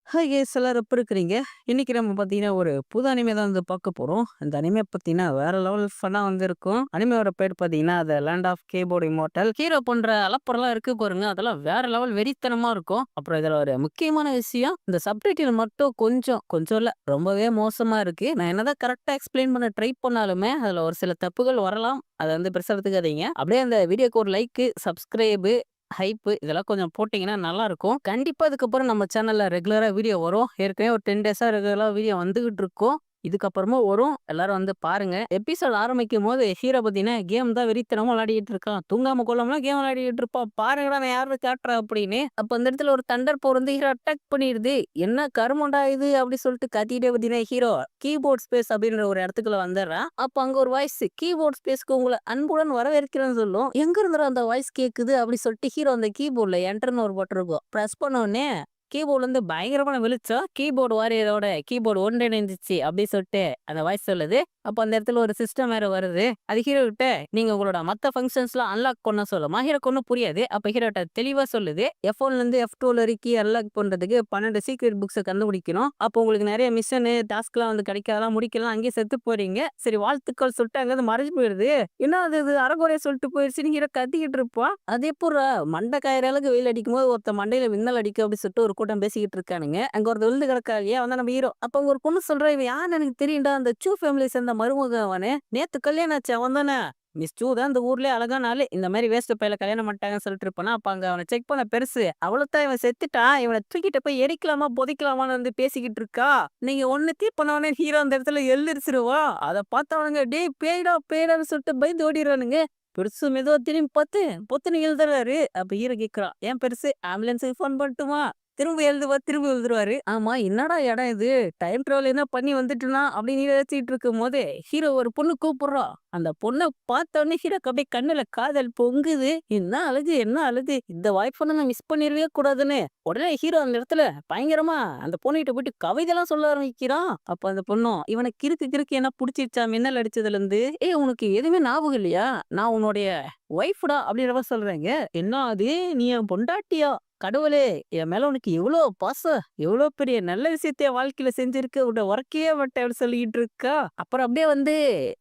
Hi guys எல்லாரும் எப்படி இருக்கிறீங்க? இன்னைக்கு நம்ம பார்த்தீங்கன்னா, ஒரு புது அனிமே தான் வந்து பார்க்க போறோம். அந்த அனிமே பார்த்தீங்கன்னா, வேற லெவல் ஃபன்னா வந்து இருக்கும். அனிமேவோட பேர் பார்த்தீங்கன்னா, the land of Caport immortal. Hero பண்ற அலப்பறலாம் இருக்கு பாருங்க. அதெல்லாம் வேற லெவல் வெறித்தனமா இருக்கும். அப்புறம் இதுல ஒரு முக்கியமான விஷயம், இந்த சப்டைட்டில் மட்டும் கொஞ்சம் கொஞ்சம் இல்ல, ரொம்பவே மோசமா இருக்கு. நான் என்னதான் கரெக்ட்டா எக்ஸ்பிளைன் பண்ண ட்ரை பண்ணாலுமே, அதுல ஒரு சில தப்புகள் வரலாம். அத வந்து பெருசா எடுத்துக்காதீங்க. அப்படியே அந்த வீடியோக்கு ஒரு லைக்கு, சப்ஸ்கிரைபு ஹைப்பு இதெல்லாம் கொஞ்சம் போட்டீங்கன்னா நல்லாருக்கும். கண்டிப்பா இதுக்கப்புறம் நம்ம சேனல்ல ரெகுலரா வீடியோ வரும். ஏற்கனவே ஒரு 10 டேஸா ரெகுலரா வீடியோ வந்துகிட்டு இருக்கும். இதுக்கப்புறமும் வரும். எல்லாரும் வந்து பாருங்க. எபிசோட் ஆரம்பிக்கும்போது ஹீரோ பார்த்தீங்கன்னா, கேம் தான் வெறித்தனமா விளையாடிட்டு இருக்கான். தூங்காம கொள்ளாமலாம் கேம் விளையாடிட்டு இருப்பான். பாருங்கடா நான் யார காட்டுறேன் அப்படின்னு. அப்ப அந்த இடத்துல ஒரு தண்டர் போர் வந்து ஹீரோ அட்டாக் பண்ணிடுது. என்ன கருமம்டா இது அப்படி சொல்லிட்டு கத்திட்டே பார்த்தீங்கன்னா, ஹீரோ கீபோர்ட் ஸ்பேஸ் அப்படின்ற ஒரு இடத்துக்குள்ள வந்துடுறான். அப்ப அங்க ஒரு வாய்ஸ் கீபோர்ட் ஸ்பேஸ்க்கு உங்கள அன்புடன் வரவேற்கிறேன்னு சொல்லும். எங்க இருந்துடா அந்த வாய்ஸ் கேக்குது அப்படி சொல்லிட்டு ஹீரோ அந்த கீபோர்ட்ல என்டர்ன்னு ஒரு பட்டன் இருக்கும். பிரஸ் பண்ண உடனே கீபோர்ட்லேருந்து பயங்கரமான வெளிச்சம். கீபோர்டு வாரியரோட கீபோர்டு ஒன்றிணைஞ்சிச்சு அப்படின்னு சொல்லிட்டு அந்த வாய்ஸ் சொல்லுது. அப்போ அந்த இடத்துல ஒரு சிஸ்டம் வேற வருது. அது ஹீரோ கிட்ட நீங்க உங்களோட மத்த ஃபங்ஷன்ஸ்லாம் அன்லாக் பண்ண சொல்லுமா. ஹீரோக்கு ஒண்ணும் புரியாது. அப்ப ஹீரோ கிட்ட தெளிவா சொல்லுது. F1லேருந்து F2 வரைக்கும் அன்லாக் பண்றதுக்கு 12 சீக்ரெட் புக்ஸ கண்டுபிடிக்கணும். அப்போ உங்களுக்கு நிறைய மிஷனு, டாஸ்க்லாம் வந்து கிடைக்காதெல்லாம் முடிக்கலாம். அங்கேயே செத்து போறீங்க. சரி வாழ்த்துக்கள் சொல்லிட்டு அங்கேருந்து மறைஞ்சு போயிருது. என்ன அது இது அரைகுறையா சொல்லிட்டு போயிருச்சுன்னு ஹீரோ கத்திக்கிட்டு இருப்பான். அது எப்புட்றா மண்டை காயிற அளவுக்கு வெயில் அடிக்கும்போது ஒருத்தன் மண்டையில மின்னல் அடிக்கும் அப்படின்னு சொல்லிட்டு ஒரு கூட்டம் பேசிக்கிட்டு இருக்கானுங்க. அங்க ஒருத்தன் விழுந்து கிடக்கா இல்லையா? அவன் தான் நம்ம ஹீரோ. அப்ப அங்க ஒரு பொண்ணு சொல்றா, "இவன் யாருன்னு எனக்கு தெரியும்டா. அந்த சூ ஃபேமிலிய சேர்ந்த மருமகன் அவனு. நேத்து கல்யாணம் ஆச்சு அவன் தானே. மிஸ் சூ தான் இந்த ஊர்லயே அழகான ஆளு. இந்த மாரி வேஸ்ட் பையல கல்யாணம் பண்ணிட்டாங்கன்னு சொல்லிட்டு இருப்பானா." அப்ப அங்க அவன செக் பண்ண பெருசு. அவ்வளவுதான் இவன் செத்துட்டான். இவன தூக்கிட்டு போய் எரிக்கலாமா, புதைக்கலாமான்னு வந்து பேசிக்கிட்டு இருக்கா. நீங்க ஒண்ணுத்தையும் பண்ண ஹீரோ அந்த இடத்துல எந்திரிச்சிருவான். அத பார்த்தவனுங்க, "டேய் பேய்டா பேய்டான்னு" சொல்லிட்டு பயந்து ஓடிடுறானுங்க. பெருசு மெதுவா திரும்பி பார்த்து பொத்துன்னு எழுதுறாரு. அப்ப ஹீரோ கேட்கிறான், "ஏன் பெருசு ஆம்புலன்ஸுக்கு ஃபோன் பண்ணட்டுமா?" திரும்ப எழுதுவா, திரும்ப எழுதுருவாரு. ஆமா, என்னடா இடம் இது? டைம் டிராவல் என்ன பண்ணி வந்துட்டனா? அப்படின்னு யோசிச்சுட்டு இருக்கும்போது, ஹீரோ ஒரு பொண்ணு கூப்பிடுறா. அந்த பொண்ண பார்த்தோனே ஹீரோக்கு அப்படியே கண்ணுல காதல் பொங்குது. என்ன அழகு, என்ன அழகு! இந்த வாய்ப்ப நான் மிஸ் பண்ணிறவே கூடாதுன்னு, உடனே ஹீரோ அந்த இடத்துல பயங்கரமா அந்த பொண்ணுகிட்ட போயிட்டு கவிதைலாம் சொல்ல ஆரம்பிக்கிறான். அப்ப அந்த பொண்ணும், இவனுக்கு கிறுக்கு கிறுக்கு என்ன புடிச்சிருச்சா மின்னல் அடிச்சதுலருந்து? "ஏய் உனக்கு எதுவுமே ஞாபகம் இல்லையா? நான் உன்னுடைய ஒய்ஃப்டா" அப்படின்ற மாரி சொல்றாங்க. "என்ன அது? நீ என் பொண்டாட்டியா? கடவுளே! என் மேல உனக்கு எவ்ளோ பாசம்! எவ்ளோ பெரிய நல்ல விஷயத்த என் வாழ்க்கையில செஞ்சிருக்க. உன்ன மறக்கவே மாட்டேன்" அப்படி சொல்லிட்டு இருக்கா. அப்புறம் அப்படியே வந்து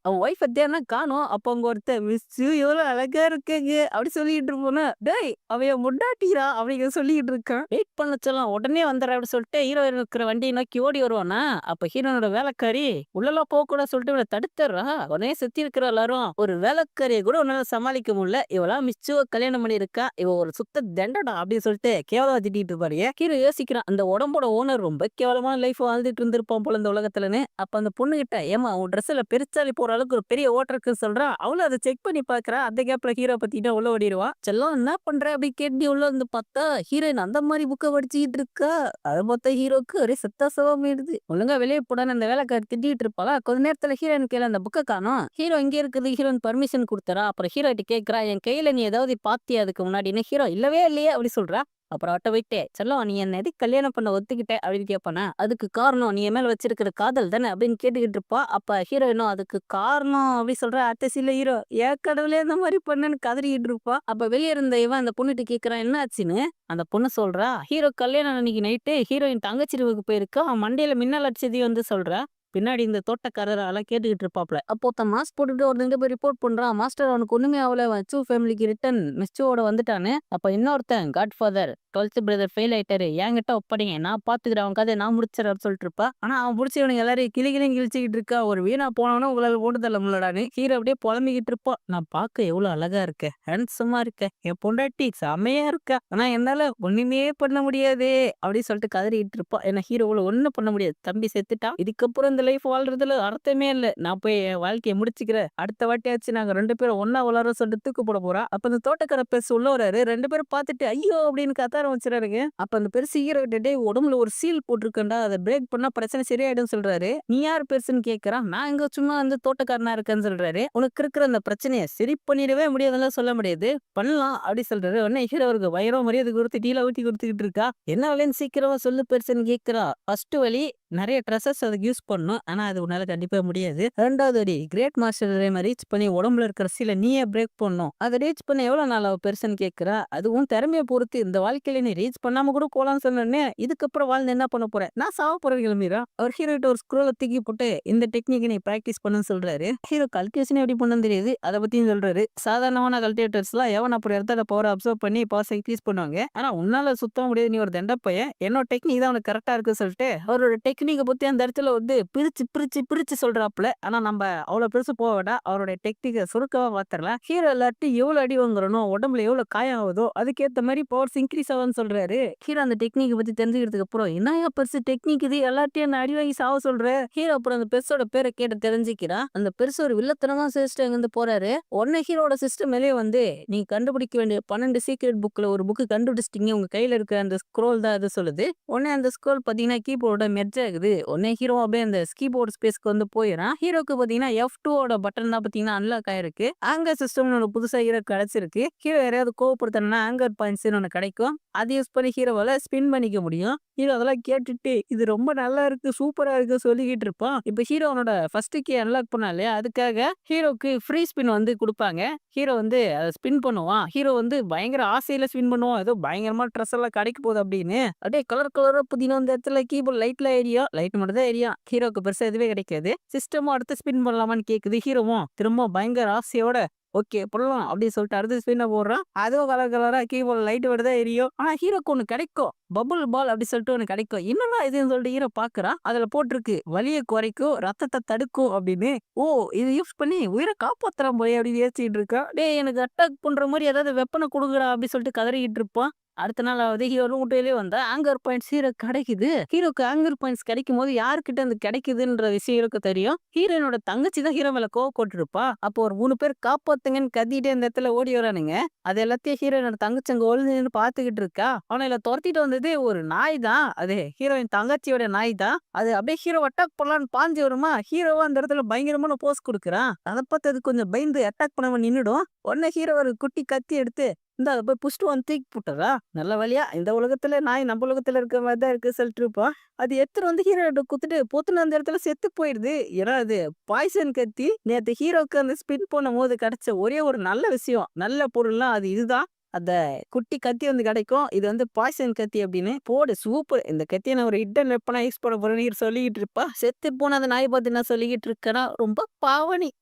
அவன் ஒய்ஃப தேடுனா காணோம். அப்ப அங்க ஒருத்தன் "மிஸ்ஸு எவ்வளோ அழகா இருக்கீங்க" அப்படி சொல்லிட்டு இருப்போனா, "டேய் அவ என் பொண்டாட்டிடா" அப்படிங்கிற சொல்லிட்டு இருக்கான். வெயிட் பண்ண சொல்லும். உடனே வந்துடுறேன் அப்படி சொல்லிட்டு ஹீரோயின் இருக்கிற வண்டிய நோக்கி ஓடி வருவானா, அப்ப ஹீரோனோட வேலைக்காரி உள்ளலாம் போகக்கூடாதுன்னு சொல்லிட்டு இவன தடுத்துடுறா. உடனே சுத்தி இருக்கிற எல்லாரும், "ஒரு வேலைக்காரிய கூட உன்னால சமாளிக்க முடியல. இவளாம் மிஸ்ஸுவ கல்யாணம் பண்ணியிருக்கா. இவ ஒரு சுத்த தண்டடா" அப்படின்னு சொல்லிட்டு கேவலமா திட்டிட்டு இருப்பாரு. ஹீரோ யோசிக்கிறான். அந்த உடம்போட ஓனர் ரொம்ப கேவலமான லைஃப் வாழ்ந்துட்டு இருந்திருப்பான் போல இந்த உலகத்துலன்னு. அப்ப அந்த பொண்ணுகிட்ட, "ஏம்மா உன் ட்ரெஸ்ல பெருச்சாளி போற அளவுக்கு ஒரு பெரிய ஓட்டை இருக்குன்னு" சொல்றா. அவளும் அத செக் பண்ணி பார்க்கிறா. அந்த கேப்ல ஹீரோ பத்திட்டு உள்ள ஓடிருவா. "செல்லம் என்ன பண்ற?" அப்படி கேட்டு உள்ள வந்து பார்த்தா, ஹீரோயின் அந்த மாரி புக்க படிச்சுக்கிட்டு இருக்கா. அத பார்த்தா ஹீரோக்கு ஒரே செத்தா சோகமாயிடுது. ஒழுங்கா வெளிய போடான்னு அந்த வேலைக்காரி திட்டிட்டு இருப்பாளா. கொஞ்ச நேரத்துல ஹீரோயின் கையில அந்த புக்க காணோம். ஹீரோ இங்க இருக்குது. ஹீரோயின் பர்மிஷன் குடுத்துறா. அப்புறம் ஹீரோ கிட்ட கேட்கிறா, "என் கையில நீ ஏதாவது பாத்தியா அதுக்கு முன்னாடின்னு?" ஹீரோ, "இல்லவே இல்லையே" அப்படி சொல்றா. அப்புறம் அவட்ட போயிட்டு, "செல்லம் நீ என்ன எதுக்கு கல்யாணம் பண்ண ஒத்துக்கிட்ட?" அப்படின்னு கேட்பானா. "அதுக்கு காரணம் நீ என் மேல வச்சிருக்கிற காதல் தானே" அப்படின்னு கேட்டுக்கிட்டு இருப்பா. அப்ப ஹீரோயினும், "அதுக்கு காரணம்" அப்படி சொல்றா. அடுத்த சீன்ல ஹீரோ, "ஏன் கடவுளே இந்த மாரி பண்ணேன்னு" கதறிக்கிட்டு இருப்பா. அப்ப வெளிய இருந்த இவன் அந்த பொண்ணுட்ட கேட்கிறான், "என்ன ஆச்சுன்னு?" அந்த பொண்ணு சொல்றா, "ஹீரோ கல்யாணம் அன்னைக்கு நைட்டு ஹீரோயின் தங்கச்சி ரூமுக்கு போயிருக்கா. மண்டையில மின்னல் அடிச்சதையும் வந்து சொல்றா." பின்னாடி இந்த தோட்டக்காரர் அதெல்லாம் கேட்டுக்கிட்டு இருப்பாப்ல. அப்போ ஒருத்தன் மாஸ்க் போட்டுட்டு ஒருத்தன்கிட்ட போய் ரிப்போர்ட் பண்றான். "மாஸ்டர் அவனுக்கு ஒண்ணுமே ஆவல. அவன் சூ ஃபேமிலிக்கு ரிட்டர்ன் மிஸ்ஸுவோட வந்துட்டான்னு." அப்ப இன்னொருத்தன், "காட்ஃபாதர் 12th பிரதர் ஃபெயில் ஆயிட்டாரு. என்கிட்ட ஒப்படைங்க. நான் பாத்துக்கிறேன். அவன் கதைய நான் முடிச்சிடுறேன்" அப்படின்னு சொல்லிட்டு இருப்பா. ஆனா அவன் புடிச்சு இவனுங்க எல்லாரையும் கிளி கிளின்னு கிழிச்சுக்கிட்டு இருக்கா. ஒரு வீணா போனவன உங்களால போட்டு தள்ள முடியலடான்னு. ஹீரோ அப்படியே புலம்பிக்கிட்டு இருப்பான். "நான் பார்க்க எவ்வளவு அழகா இருக்கேன். ஹேண்ட்ஸமா இருக்கேன். என் பொண்டாட்டி செமையா இருக்கா. ஆனா என்னால ஒண்ணுமே பண்ண முடியாதே" அப்படின்னு சொல்லிட்டு கதறிட்டு இருப்பான். ஏன்னா ஹீரோவால ஒண்ணும் பண்ண முடியாது. தம்பி செத்துட்டான். இதுக்கப்புறம் இந்த லைஃப் வாழ்றதுல அர்த்தமே இல்ல. நான் போய் என் வாழ்க்கைய முடிச்சுக்கிறேன். அடுத்த வாட்டியாச்சும் நாங்க 2 பேரும் ஒண்ணா வளரோம்னு சொல்லிட்டு தூக்கு போட போறா. அப்ப அந்த தோட்டக்கார பெருசு உள்ள வராரு. 2 பேரும் பார்த்துட்டு ஐயோ! அப்படின்னு கத்த ஆரம்பிச்சுறாருங்க. அப்ப அந்த பெருசு ஹீரோ கிட்ட, "டேய் உடம்புல ஒரு சீல் போட்டிருக்கேன்டா. அத பிரேக் பண்ணா பிரச்சனை சரியாயிடும்னு" சொல்றாரு. "நீ யார் பெருசுன்னு?" கேட்கறான். "நான் எங்க சும்மா வந்து தோட்டக்காரனா இருக்கேன்னு" சொல்றாரு. "உனக்கு இருக்கிற அந்த பிரச்சனைய சரி பண்ணிடவே முடியாதுன்னுலாம் சொல்ல முடியாது. பண்ணலாம்" அப்படி சொல்றாரு. உடனே ஹீரோ அவருக்கு பயங்கரமா மரியாதை குடுத்து டீலாம் ஊத்தி குடுத்துக்கிட்டு இருக்கா. "என்ன வேலைன்னு சீக்கிரமா சொல்லு பெருசுன்னு" கேட்கிறா. "ஃபர்ஸ்ட் வழி நெறைய ட்ரெஸ்ஸஸ் அதுக்கு யூஸ் பண்ணணும். ஆனா, அது உன்னால கண்டிப்பா முடியாது. 2வது அடி கிரேட் மாஸ்டர் ரேம ரீச் பண்ணி உடம்புல இருக்கிற சீல நீயே பிரேக் பண்ணணும். அத ரீச் பண்ண எவ்வளோ நாள் ஆகும் பெருசுன்னு கேட்கிறா. அது உன் திறமைய பொறுத்து. இந்த வாழ்க்கையில நீ ரீச் பண்ணாம கூட போலான்னு சொன்னோனே, இதுக்கப்புறம் வாழ்ந்து என்ன பண்ண போற? நான் சாவ போறேன் கிளம்பிர்றா. அவர் ஹீரோட்ட ஒரு ஸ்க்ரோல தூக்கி போட்டு, இந்த டெக்னிக்க நீ பிராக்டிஸ் பண்ணுன்னு சொல்றாரு. ஹீரோ கல்டிவேஷனே எப்படி பண்ணணும்னு தெரியாது. அத பத்தியும் சொல்றாரு. சாதாரணமான கல்டிவேட்டர்ஸ்லாம் எவன் அப்புறம் இடத்துல பவர அப்சர்வ் பண்ணி பவர்ஸ இன்கிரீஸ் பண்ணுவாங்க. ஆனா உன்னால சுத்தமா முடியாது. நீ ஒரு தண்ட பையன். என்னோட டெக்னிக் தான் உனக்கு கரெக்ட்டா இருக்குன்னு சொல்லிட்டு, அவரோட டெக்னிக்க பத்தி அந்த இடத்துல வந்து பிரிச்சு, பிரிச்சு, பிரிச்சு சொல்றாப்புல. ஆனா நம்ப அவ்வளோ பெருசு போக வேண்டாம். அவருடைய டெக்னிக்க சுருக்கமா பாத்துரலாம். ஹீரோ எல்லார்ட்டயும் எவ்வளோ அடி வாங்குறானோ, உடம்புல எவ்வளோ காயம் ஆகுதோ, அதுக்கேத்த மாரி பவர்ஸ் இன்கிரீஸ் ஆகும்ன்னு சொல்றாரு. ஹீரோ அந்த டெக்னிக்க பத்தி தெரிஞ்சுக்கிறதுக்கு அப்புறம், "என்னய்யா பெருசு டெக்னிக் இது? எல்லார்ட்டயும் என்ன அடி வாங்கி சாவ சொல்ற?" ஹீரோ அப்புறம் அந்த பெருசோட பேர கேட்டு தெரிஞ்சுக்கிறான். அந்த பெருசு ஒரு வில்லத்தனமா சிரிச்சுட்டு அங்கிருந்து போறாரு. உடனே ஹீரோவோட சிஸ்டம் மேலயே வந்து, "நீங்க கண்டுபிடிக்க வேண்டிய 12 சீக்ரெட் புக்ல ஒரு புக் கண்டுபிடிச்சிட்டீங்க. உங்க கையில இருக்க அந்த ஸ்க்ரோல் தான் அது சொல்லுது." உடனே அந்த ஸ்க்ரோல் பாத்தீங்கன்னா கீபோர்டோட மெர்ஜ் ஆகுது. உடனே ஹீரோ அப்படியே அந்த கீபோர்ட் ஸ்பேஸ்க்கு வந்து போயிறான். ஹீரோக்கு பாத்தீங்கன்னா F2 ஓட பட்டன் தான் பாத்தீங்கன்னா அன்லாக் ஆயிருக்கு. ஆங்கர் சிஸ்டம்னு ஒண்ணு புதுசா ஹீரோக்கு கிடைச்சிருக்கு. ஹீரோ யாரையாவது கோவப்படுத்தணும்னா ஆங்கர் பாயிண்ட்ஸ்ன்னு ஒண்ணு கிடைக்கும். அத யூஸ் பண்ணி ஹீரோவால ஸ்பின் பண்ணிக்க முடியும். ஹீரோ அதெல்லாம் கேட்டுட்டு, "இது ரொம்ப நல்லா இருக்கு, சூப்பரா இருக்கு" சொல்லிக்கிட்டு இருப்பான். இப்ப ஹீரோ அவனோட ஃபர்ஸ்ட் கீ அன்லாக் பண்ணான் இல்லையா? அதுக்காக ஹீரோக்கு ஃப்ரீ ஸ்பின் வந்து குடுப்பாங்க. ஹீரோ வந்து அத ஸ்பின் பண்ணுவான். ஹீரோ வந்து பயங்கர ஆசையில ஸ்பின் பண்ணுவான். ஏதோ பயங்கரமா ட்ரெஸ் எல்லாம் கிடைக்க போகுது அப்படின்னு. அப்படியே கலர் கலரா புதினா அந்த இடத்துல கீபோர்ட் லைட்லாம் எரியும். லைட் மட்டும் தான் எரியும். ஹீரோக்கு பெருசா எதுவுமே கிடைக்காது. சிஸ்டமும் அடுத்து ஸ்பின் பண்ணலாமான்னு கேக்குது. ஹீரோவும் திரும்ப பயங்கர ஆசையோட ஓகே பண்ணலாம் அப்படின்னு சொல்லிட்டு அடுத்த ஸ்பின்ன போடுறான். அதுவும் கலர் கலரா கீபோர்ட் லைட் மட்டும் தான் எரியும். ஆனா ஹீரோக்கு ஒண்ணு கிடைக்கும். பபுள் பால் அப்படி சொல்லிட்டு ஒண்ணு கிடைக்கும். என்னடா இதுன்னு சொல்லிட்டு ஹீரோ பாக்குறான். அதுல போட்டிருக்கு வலிய குறைக்கும், ரத்தத்த தடுக்கும் அப்படின்னு. ஓ! இத யூஸ் பண்ணி உயிர காப்பாத்துறான் போலயே அப்படின்னு யோசிச்சுட்டு இருக்கான். டேய் எனக்கு அட்டாக் பண்ற மாரி ஏதாவது வெப்பன குடுங்கடா அப்படி சொல்லிட்டு கதறிக்கிட்டு இருப்பான். அடுத்த நாளாவது ஹீரோ ரூம் வெளியே வந்தா ஆங்கர் பாயிண்ட்ஸ் ஹீரோ கிடைக்குது. ஹீரோக்கு ஆங்கர் பாயிண்ட்ஸ் கிடைக்கும்போது யார்கிட்ட இருந்து கிடைக்குதுன்ற விஷயம் ஹீரோக்கு தெரியும். ஹீரோயினோட தங்கச்சி தான் ஹீரோ மேல கோவப்பட்டுருப்பா. அப்போ ஒரு 3 பேர் காப்பாத்துங்கன்னு கத்திட்டே இந்த இடத்துல ஓடி வரானுங்க. அது எல்லாத்தையும் ஹீரோயினோட தங்கச்சி அங்க ஒளிஞ்சு நின்னு பாத்துக்கிட்டு இருக்கா. அவன இதுல தொரத்திட்டு வந்தது ஒரு நாய் தான். அது ஹீரோயின் தங்கச்சியோட நாய் தான். அது அப்படியே ஹீரோ அட்டாக் பண்ணலான்னு பாஞ்சு வருமா, ஹீரோவா அந்த இடத்துல பயங்கரமான போஸ் குடுக்குறான். அத பார்த்து அது கொஞ்சம் பயந்து அட்டாக் பண்ணாம நின்னுடும். உடனே ஹீரோ ஒரு குட்டி கத்தி எடுத்து இந்தா அத போய் புடிச்சுட்டு வந்து தூக்கி போட்டுறா. நல்ல வேளையா இந்த உலகத்துல நாய் நம்ம உலகத்துல இருக்க மாரி தான் இருக்கு சொல்லிட்டு இருப்பான். அது எடுத்துட்டு வந்து ஹீரோட்ட குத்துட்டு பொத்துன்னு அந்த இடத்துல செத்து போயிடுது. ஏன்னா அது பாய்சன் கத்தி. நேத்து ஹீரோக்கு அந்த ஸ்பின் பண்ணும்போது கிடைச்ச ஒரே ஒரு நல்ல விஷயம், நல்ல பொருள்னா அது இதுதான். அந்த குட்டி கத்தி வந்து கிடைக்கும். இது வந்து பாய்சன் கத்தி அப்படின்னு. போடு சூப்பர். இந்த கத்திய நான் ஒரு ஹிட்டன் வெப்பனா யூஸ் பண்ண போறேன்னு சொல்லிக்கிட்டு இருப்பா. செத்து போன அந்த நாய் பார்த்து நான் சொல்லிக்கிட்டு இருக்கேன்னா, ரொம்ப பாவம் நீ.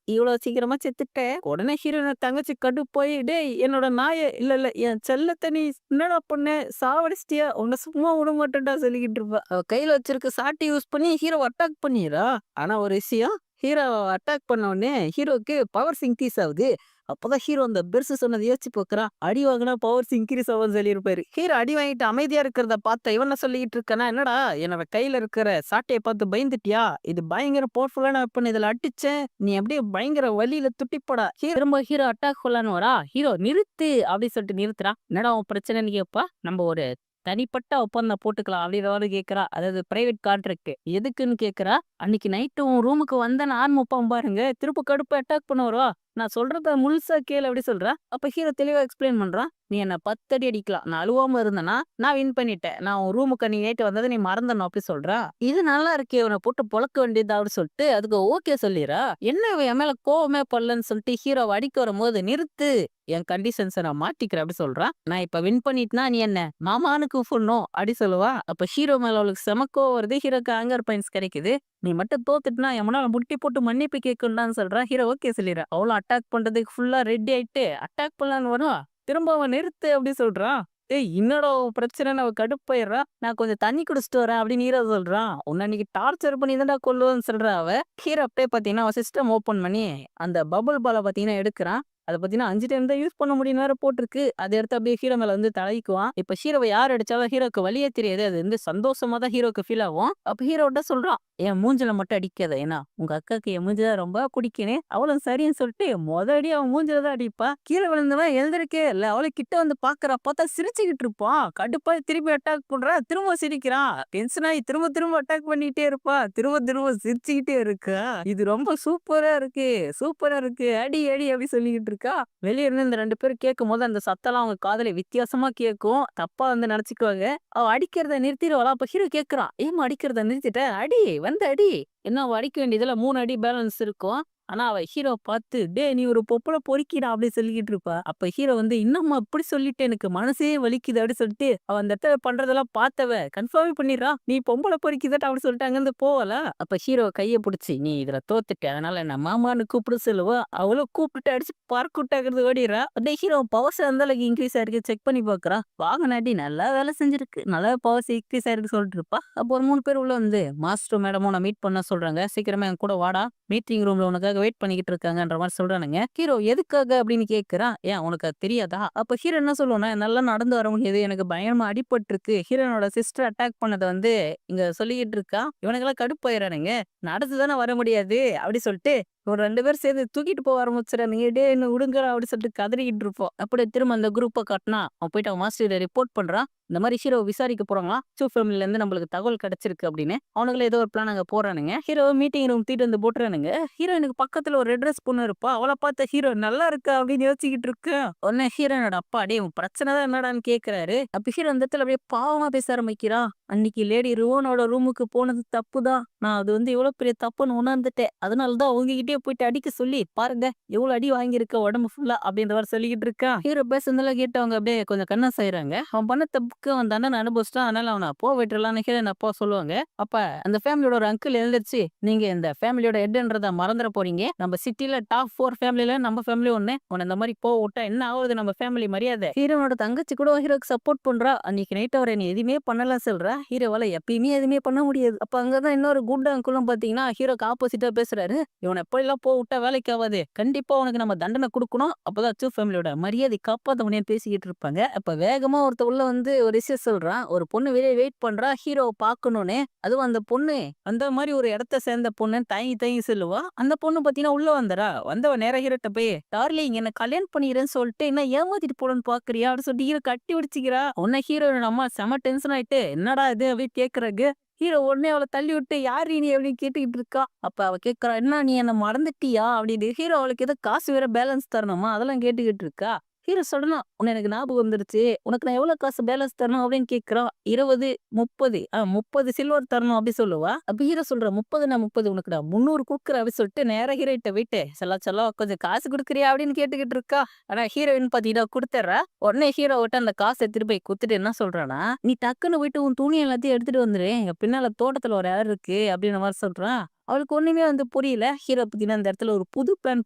இவ்வளோ சீக்கிரமா செத்துட்ட. உடனே ஹீரோயினோட தங்கச்சி கடுப்பாயி, "டேய் என்னோட நாய இல்ல இல்ல என் செல்லத்த நீ என்னடா பண்ண? சாவடிச்சிட்டியா? உன்ன சும்மா விட மாட்டேன்டா" சொல்லிக்கிட்டு இருப்பா. அவ கையில வச்சிருக்க சாட்டை யூஸ் பண்ணி ஹீரோவ அட்டாக் பண்ணிர்றா. ஆனா ஒரு விஷயம், ஹீரோவ அட்டாக் பண்ண உடனே ஹீரோக்கு பவர்ஸ் இன்கிரீஸ் ஆகுது. அப்பதான் ஹீரோ அந்த பெருசு சொன்னத யோசிச்சு பாக்குறான். அடி வாங்குனா பவர்ஸ் இன்கிரீஸ் ஆகும்னு சொல்லியிருப்பாரு. ஹீரோ அடி வாங்கிட்டு அமைதியா இருக்கிறத பார்த்த இவன் என்ன சொல்லிட்டு இருக்கானா, "என்னடா என்னோட கையில இருக்கிற சாட்டைய பார்த்து பயந்துட்டியா? இது பயங்கர பவர்ஃபுல்லான வெப்பன். இதுல அடிச்சேன். நீ அப்படியே பயங்கர வலியில துட்டிப்படா." திரும்ப ஹீரோ அட்டாக் பண்ணலான்னு வரா. ஹீரோ நிறுத்து அப்படின்னு சொல்லிட்டு நிறுத்துறான். "என்னடா உன் பிரச்சனைன்னு?" கேப்பா. நம்ம ஒரு தனிப்பட்ட ஒப்பந்தம் போட்டுக்கலாம் அப்படின்றவாறு கேட்கிறா. அதாவது பிரைவேட் கான்ட்ராக்ட். எதுக்குன்னு கேட்கிறா. "அன்னைக்கு நைட்டு உன் ரூமுக்கு வந்தேன்னு ஆரம்பிப்பான் பாருங்க. திரும்ப கடுப்பா அட்டாக் பண்ண வருவா. நான் சொல்றத முழுசா கேளு" அப்படி சொல்றா. அப்ப ஹீரோ தெளிவா எக்ஸ்பிளைன் பண்றான். "நீ என்ன 10 அடி அடிக்கலாம். நான் அழுவாம இருந்தேன்னா, நான் வின் பண்ணிட்டேன். நான் உன் ரூமுக்கு நீ நைட்டு வந்தத நீ மறந்துடணும்" அப்படி சொல்றா. "இது நல்லா இருக்கே. இவன போட்டு பொளக்க வேண்டியதா" அப்படி சொல்லிட்டு அதுக்கு ஓகே சொல்லிறா. என்ன இவ என் மேல கோவமே படலன்னு சொல்லிட்டு ஹீரோவ அடிக்க வரும்போது, "நிறுத்து. என் கண்டிஷன்ஸ நான் மாத்திக்கிறேன்" அப்படி சொல்றான். "நான் இப்ப வின் பண்ணிட்டேன்னா நீ என்ன மாமான்னு கூப்பிடணும்" அப்படி சொல்லுவா. அப்ப ஹீரோ மேல அவளுக்கு செம கோவம் வருது. ஹீரோக்கு ஆங்கர் பாயிண்ட்ஸ் கிடைக்குது. "நீ மட்டும் தோத்துட்டுனா என் முன்னால முட்டி போட்டு மன்னிப்பு கேட்கணும்டான்னு" சொல்றா. ஹீரோ ஓகே சொல்லிடுறா. அவளும் அட்டாக் பண்றதுக்கு ஃபுல்லா ரெடி ஆயிட்டு அட்டாக் பண்ணலான்னு வரும். திரும்ப அவன் நிறுத்து அப்படி சொல்றான். "ஏய் என்னடா உன் பிரச்சனைன்னு" அவ கடுப்பாயிடுறா. "நான் கொஞ்சம் தண்ணி குடிச்சிட்டு வரேன்" அப்படின்னு ஹீரோ சொல்றான். "உன்ன அன்னைக்கு டார்ச்சர் பண்ணி தான்டா கொல்லுவேன்னு" சொல்றா அவ. ஹீரோ அப்படியே பாத்தீங்கன்னா அவன் சிஸ்டம் ஓப்பன் பண்ணி அந்த பபுள் பால பாத்தீங்கன்னா எடுக்குறான். அத பாத்தீங்கன்னா 5 டைம் தான் யூஸ் பண்ண முடியும்னு வேற போட்டிருக்கு. அத எடுத்து அப்படியே ஹீரோ மேல வந்து தடவிக்குவான். இப்ப ஹீரோவ யார் அடிச்சாலும் ஹீரோக்கு வலியே தெரியாது. அது வந்து சந்தோஷமா தான் ஹீரோக்கு ஃபீல் ஆகும். அப்ப ஹீரோட்ட சொல்றான், "என் மூஞ்சில மட்டும் அடிக்காத. ஏன்னா உங்க அக்காக்கு என் மூஞ்சி தான் ரொம்ப புடிக்கும்னு." அவளும் சரின்னு சொல்லிட்டு அடி அவன் மூஞ்சில தான் அடிப்பா. கீழே விழுந்தவன் எழுந்திருக்கவே இல்ல. அவள கிட்ட வந்து பாக்குறா. பார்த்தா சிரிச்சுக்கிட்டு இருப்பான். கடுப்பா திருப்பி அட்டாக் பண்றா. திரும்ப சிரிக்கிறான். டென்ஷன் ஆகி திரும்ப திரும்ப அட்டாக் பண்ணிட்டே இருப்பா. திரும்ப திரும்ப சிரிச்சுக்கிட்டே இருக்கா. இது ரொம்ப சூப்பரா இருக்கு. சூப்பரா இருக்கு. அடி அடி அப்படி சொல்லிக்கிட்டு இருக்கா. வெளிய இருந்து இந்த 2 பேரும் கேட்கும்போது அந்த சத்தம்லாம் அவங்க காதுல வித்தியாசமா கேட்கும். தப்பா வந்து நெனச்சுக்குவாங்க. அவ அடிக்கிறத நிறுத்திருவாளா, அப்ப ஹீரோ கேட்குறான். "ஏம்மா அடிக்கிறத நிறுத்திட்ட? அடி, வந்து அடி." என்ன அவ அடிக்க வேண்டியதுல 3 அடி பேலன்ஸ் இருக்கும். ஆனா அவ ஹீரோவ பார்த்து, "டேய் நீ ஒரு பொம்பள பொறுக்கிடா" அப்படி சொல்லிக்கிட்டு இருப்பா. அப்ப ஹீரோ வந்து, "என்னம்மா இப்படி சொல்லிட்ட? எனக்கு மனசே வலிக்குது" அப்படி சொல்லிட்டு, அவ அந்த இடத்துல பண்றதெல்லாம் பார்த்தவ, கன்ஃபார்மே பண்ணிர்றா. "நீ பொம்பள பொறுக்கிதாட்ட" அப்படி சொல்லிட்டு அங்கருந்து போவாளா. அப்ப ஹீரோ கைய புடிச்சு, "நீ இதுல தோத்துட்ட. அதனால என்ன மாமான்னு கூப்பிட" சொல்லுவா. அவளும் கூப்பிட்டு அடிச்சு பறக்குட்டாங்கிறது ஓடிர்றா. அப்படியே ஹீரோ பவர்ஸ் எந்த அளவுக்கு இன்கிரீஸ் ஆயிருக்கு செக் பண்ணி பார்க்குறான். வாங்குன அடி நல்லா வேலை செஞ்சிருக்கு. நல்லா பவர்ஸ் இன்கிரீஸ் ஆயிருக்கு சொல்லிட்டு இருப்பா. அப்போ ஒரு 3 பேர் உள்ள வந்து, "மாஸ்டரும் மேடமும் உன்ன மீட் பண்ண சொல்றாங்க. சீக்கிரமா என் கூட வாடா. மீட்டிங் ரூம்ல உனக்காக வெயிட் பண்ணிக்கிட்டு இருக்காங்கன்ற மாரி சொல்றானுங்க. ஹீரோ எதுக்காக அப்படின்னு கேட்கிறான். ஏன் உனக்கு அது தெரியாதா? அப்ப ஹீரோ என்ன சொல்லுவான்னா, என்னால நடந்து வர முடியாது. எனக்கு பயங்கரமா அடிபட்டுருக்கு. ஹீரோனோட சிஸ்டர் அட்டாக் பண்ணத வந்து இங்க சொல்லிக்கிட்டு இருக்கா. இவனுங்கலாம் கடுப்பாயிறானுங்க. நடந்து தானே வர முடியாது அப்படி சொல்லிட்டு ஒரு 2 பேரும் சேர்ந்து தூக்கிட்டு போக ஆரம்பிச்சுறானுங்க. "டேய் என்ன விடுங்கடா" அப்படி சொல்லிட்டு கதறிக்கிட்டு இருப்போம். அப்படியே திரும்ப அந்த குரூப்ப காட்டுனா, அவன் போயிட்டு அவன் மாஸ்டர்கிட்ட ரிப்போர்ட் பண்றான். இந்த மாரி ஹீரோவ விசாரிக்க போறாங்களாம். சூ ஃபேமிலிலேருந்து நம்மளுக்கு தகவல் கிடைச்சிருக்கு அப்படின்னு. அவனுங்களும் ஏதோ ஒரு பிளான் அங்க போறானுங்க. ஹீரோவ மீட்டிங் ரூம் தூக்கிட்டு வந்து போட்டுறானுங்க. ஹீரோயினுக்கு பக்கத்துல ஒரு ரெட் ட்ரெஸ் பொண்ணு இருப்பா. அவள பார்த்த ஹீரோ நல்லா இருக்கா அப்படின்னு யோசிச்சுக்கிட்டு இருக்கா. உடனே ஹீரோயினோட அப்பா, "டேய் உன் பிரச்சனை தான் என்னடான்னு" கேட்கிறாரு. அப்ப ஹீரோ அந்த இடத்துல அப்படியே பாவமா பேச ஆரம்பிக்கிறான். "அன்னைக்கு லேடி ருவனோட ரூமுக்கு போனது தப்பு தான். நான் அது வந்து எவ்வளோ பெரிய தப்புன்னு உணர்ந்துட்டேன். அதனால தான் உங்ககிட்டயே போயிட்டு அடிக்க சொல்லி, பாருங்க எவ்வளோ அடி வாங்கியிருக்க உடம்பு ஃபுல்லா" அப்படின்ற மாரி சொல்லிக்கிட்டு இருக்கான். ஹீரோ பேசுனதெல்லாம் கேட்டு அவங்க அப்படியே கொஞ்சம் கண்ணாசாயிறாங்க. அவன் பண்ண தப்புக்கு அவன் தண்டனை அனுபவிச்சுட்டான். அதனால அவன போ விட்டுறலாம்னு ஹீரோயின் அப்பா சொல்லுவாங்க. அப்ப அந்த ஃபேமிலியோட ஒரு அங்கிள் எழுந்திருச்சு, "நீங்க இந்த ஃபேமிலியோட ஹெட்ன்றத மறந்துற போறீங்க. நம்ம சிட்டில டாப் 4 ஃபேமிலில நம்ம ஃபேமிலி ஒண்ணு. உன்ன இந்த மாரி போக விட்டா என்ன ஆகுறது நம்ம ஃபேமிலி மரியாதை?" ஹீரோனோட தங்கச்சி கூட ஹீரோக்கு சப்போர்ட் பண்றா. அன்னைக்கு நைட் அவர் என்ன எதுவுமே பண்ணல சொல்றா. ஹீரோவால எப்பயுமே எதுவுமே பண்ண முடியாது. அப்ப அங்கதான் இன்னொரு குட் அங்கிளும் பாத்தீங்கன்னா ஹீரோக்கு ஆப்போசிட்டா பேசுறாரு. "இவன எப்படிலாம் போ விட்டா வேலைக்கு ஆவாது. கண்டிப்பா உனக்கு நம்ம தண்டனை குடுக்கணும். அப்பதான் சூ ஃபேமிலியோட மரியாதை காப்பாத்த முடியும்னு" பேசிக்கிட்டு இருப்பாங்க. அப்ப வேகமா ஒருத்தன் உள்ள வந்து ஒரு விஷயம் சொல்றான். ஒரு பொண்ணு வெளிய வெயிட் பண்றா ஹீரோவ பார்க்கணும்னு. அதுவும் அந்த பொண்ணு அந்த மாரி ஒரு இடத்த சேர்ந்த பொண்ணுன்னு தயங்கி தயங்கி சொல்லுவா. அந்த பொண்ணு பார்த்தீங்கன்னா உள்ள வந்துறா. வந்தவ நேரா ஹீரோட்ட போய், "டார்லிங் என்ன கல்யாணம் பண்ணிக்கிறேன்னு சொல்லிட்டு என்ன ஏமாத்திட்டு போலான்னு பார்க்குறியா?" அப்படின்னு சொல்லிட்டு ஹீரோ கட்டி பிடிச்சுக்கிறா. உடனே ஹீரோயின் அம்மா செம டென்ஷன் ஆயிட்டு, "என்னடா இது?" அப்படின்னு கேட்கறாங்க. ஹீரோ உடனே அவள தள்ளி விட்டு, "யார்ரி நீ?" அப்படின்னு கேட்டுக்கிட்டு இருக்கா. அப்ப அவ கேட்கறா, "என்ன நீ என்ன மறந்துட்டியா?" அப்படின்னு. ஹீரோ அவளுக்கு ஏதோ காசு வேற பேலன்ஸ் தரணுமா, அதெல்லாம் கேட்டுக்கிட்டு இருக்கா. ஹீரோ சடனா, "உன்ன எனக்கு ஞாபகம் வந்துருச்சு. உனக்கு நான் எவ்வளோ காசு பேலன்ஸ் தரணும்?" அப்படின்னு கேட்கிறான். 20, 30 30 சில்வர் தரணும் அப்படி சொல்லுவா. அப்ப ஹீரோ சொல்றான், "30ன்னா 30 உனக்கு நான் 300 குடுக்குறேன்" அப்படி சொல்லிட்டு நேரா ஹீரோயிட்ட போயிட்டு, "செல்லம் கொஞ்சம் காசு குடுக்குறியா?" அப்படின்னு கேட்டுக்கிட்டு இருக்கா. ஆனா ஹீரோயின் பாத்தீங்கன்னா குடுத்துர்றா. உடனே ஹீரோகிட்ட அந்த காச எடுத்துட்டு போய் குடுத்துட்டு என்ன சொல்றான்னா, "நீ டக்குன்னு போயிட்டு உன் துணி எல்லாத்தையும் எடுத்துட்டு வந்துரு. எங்க பின்னால தோட்டத்துல ஒரு இடம் இருக்கு" அப்படின்ற மாரி சொல்றான். அவளுக்கு ஒண்ணுமே வந்து புரியல. ஹீரோ பாத்தீங்கன்னா அந்த இடத்துல ஒரு புது பிளான்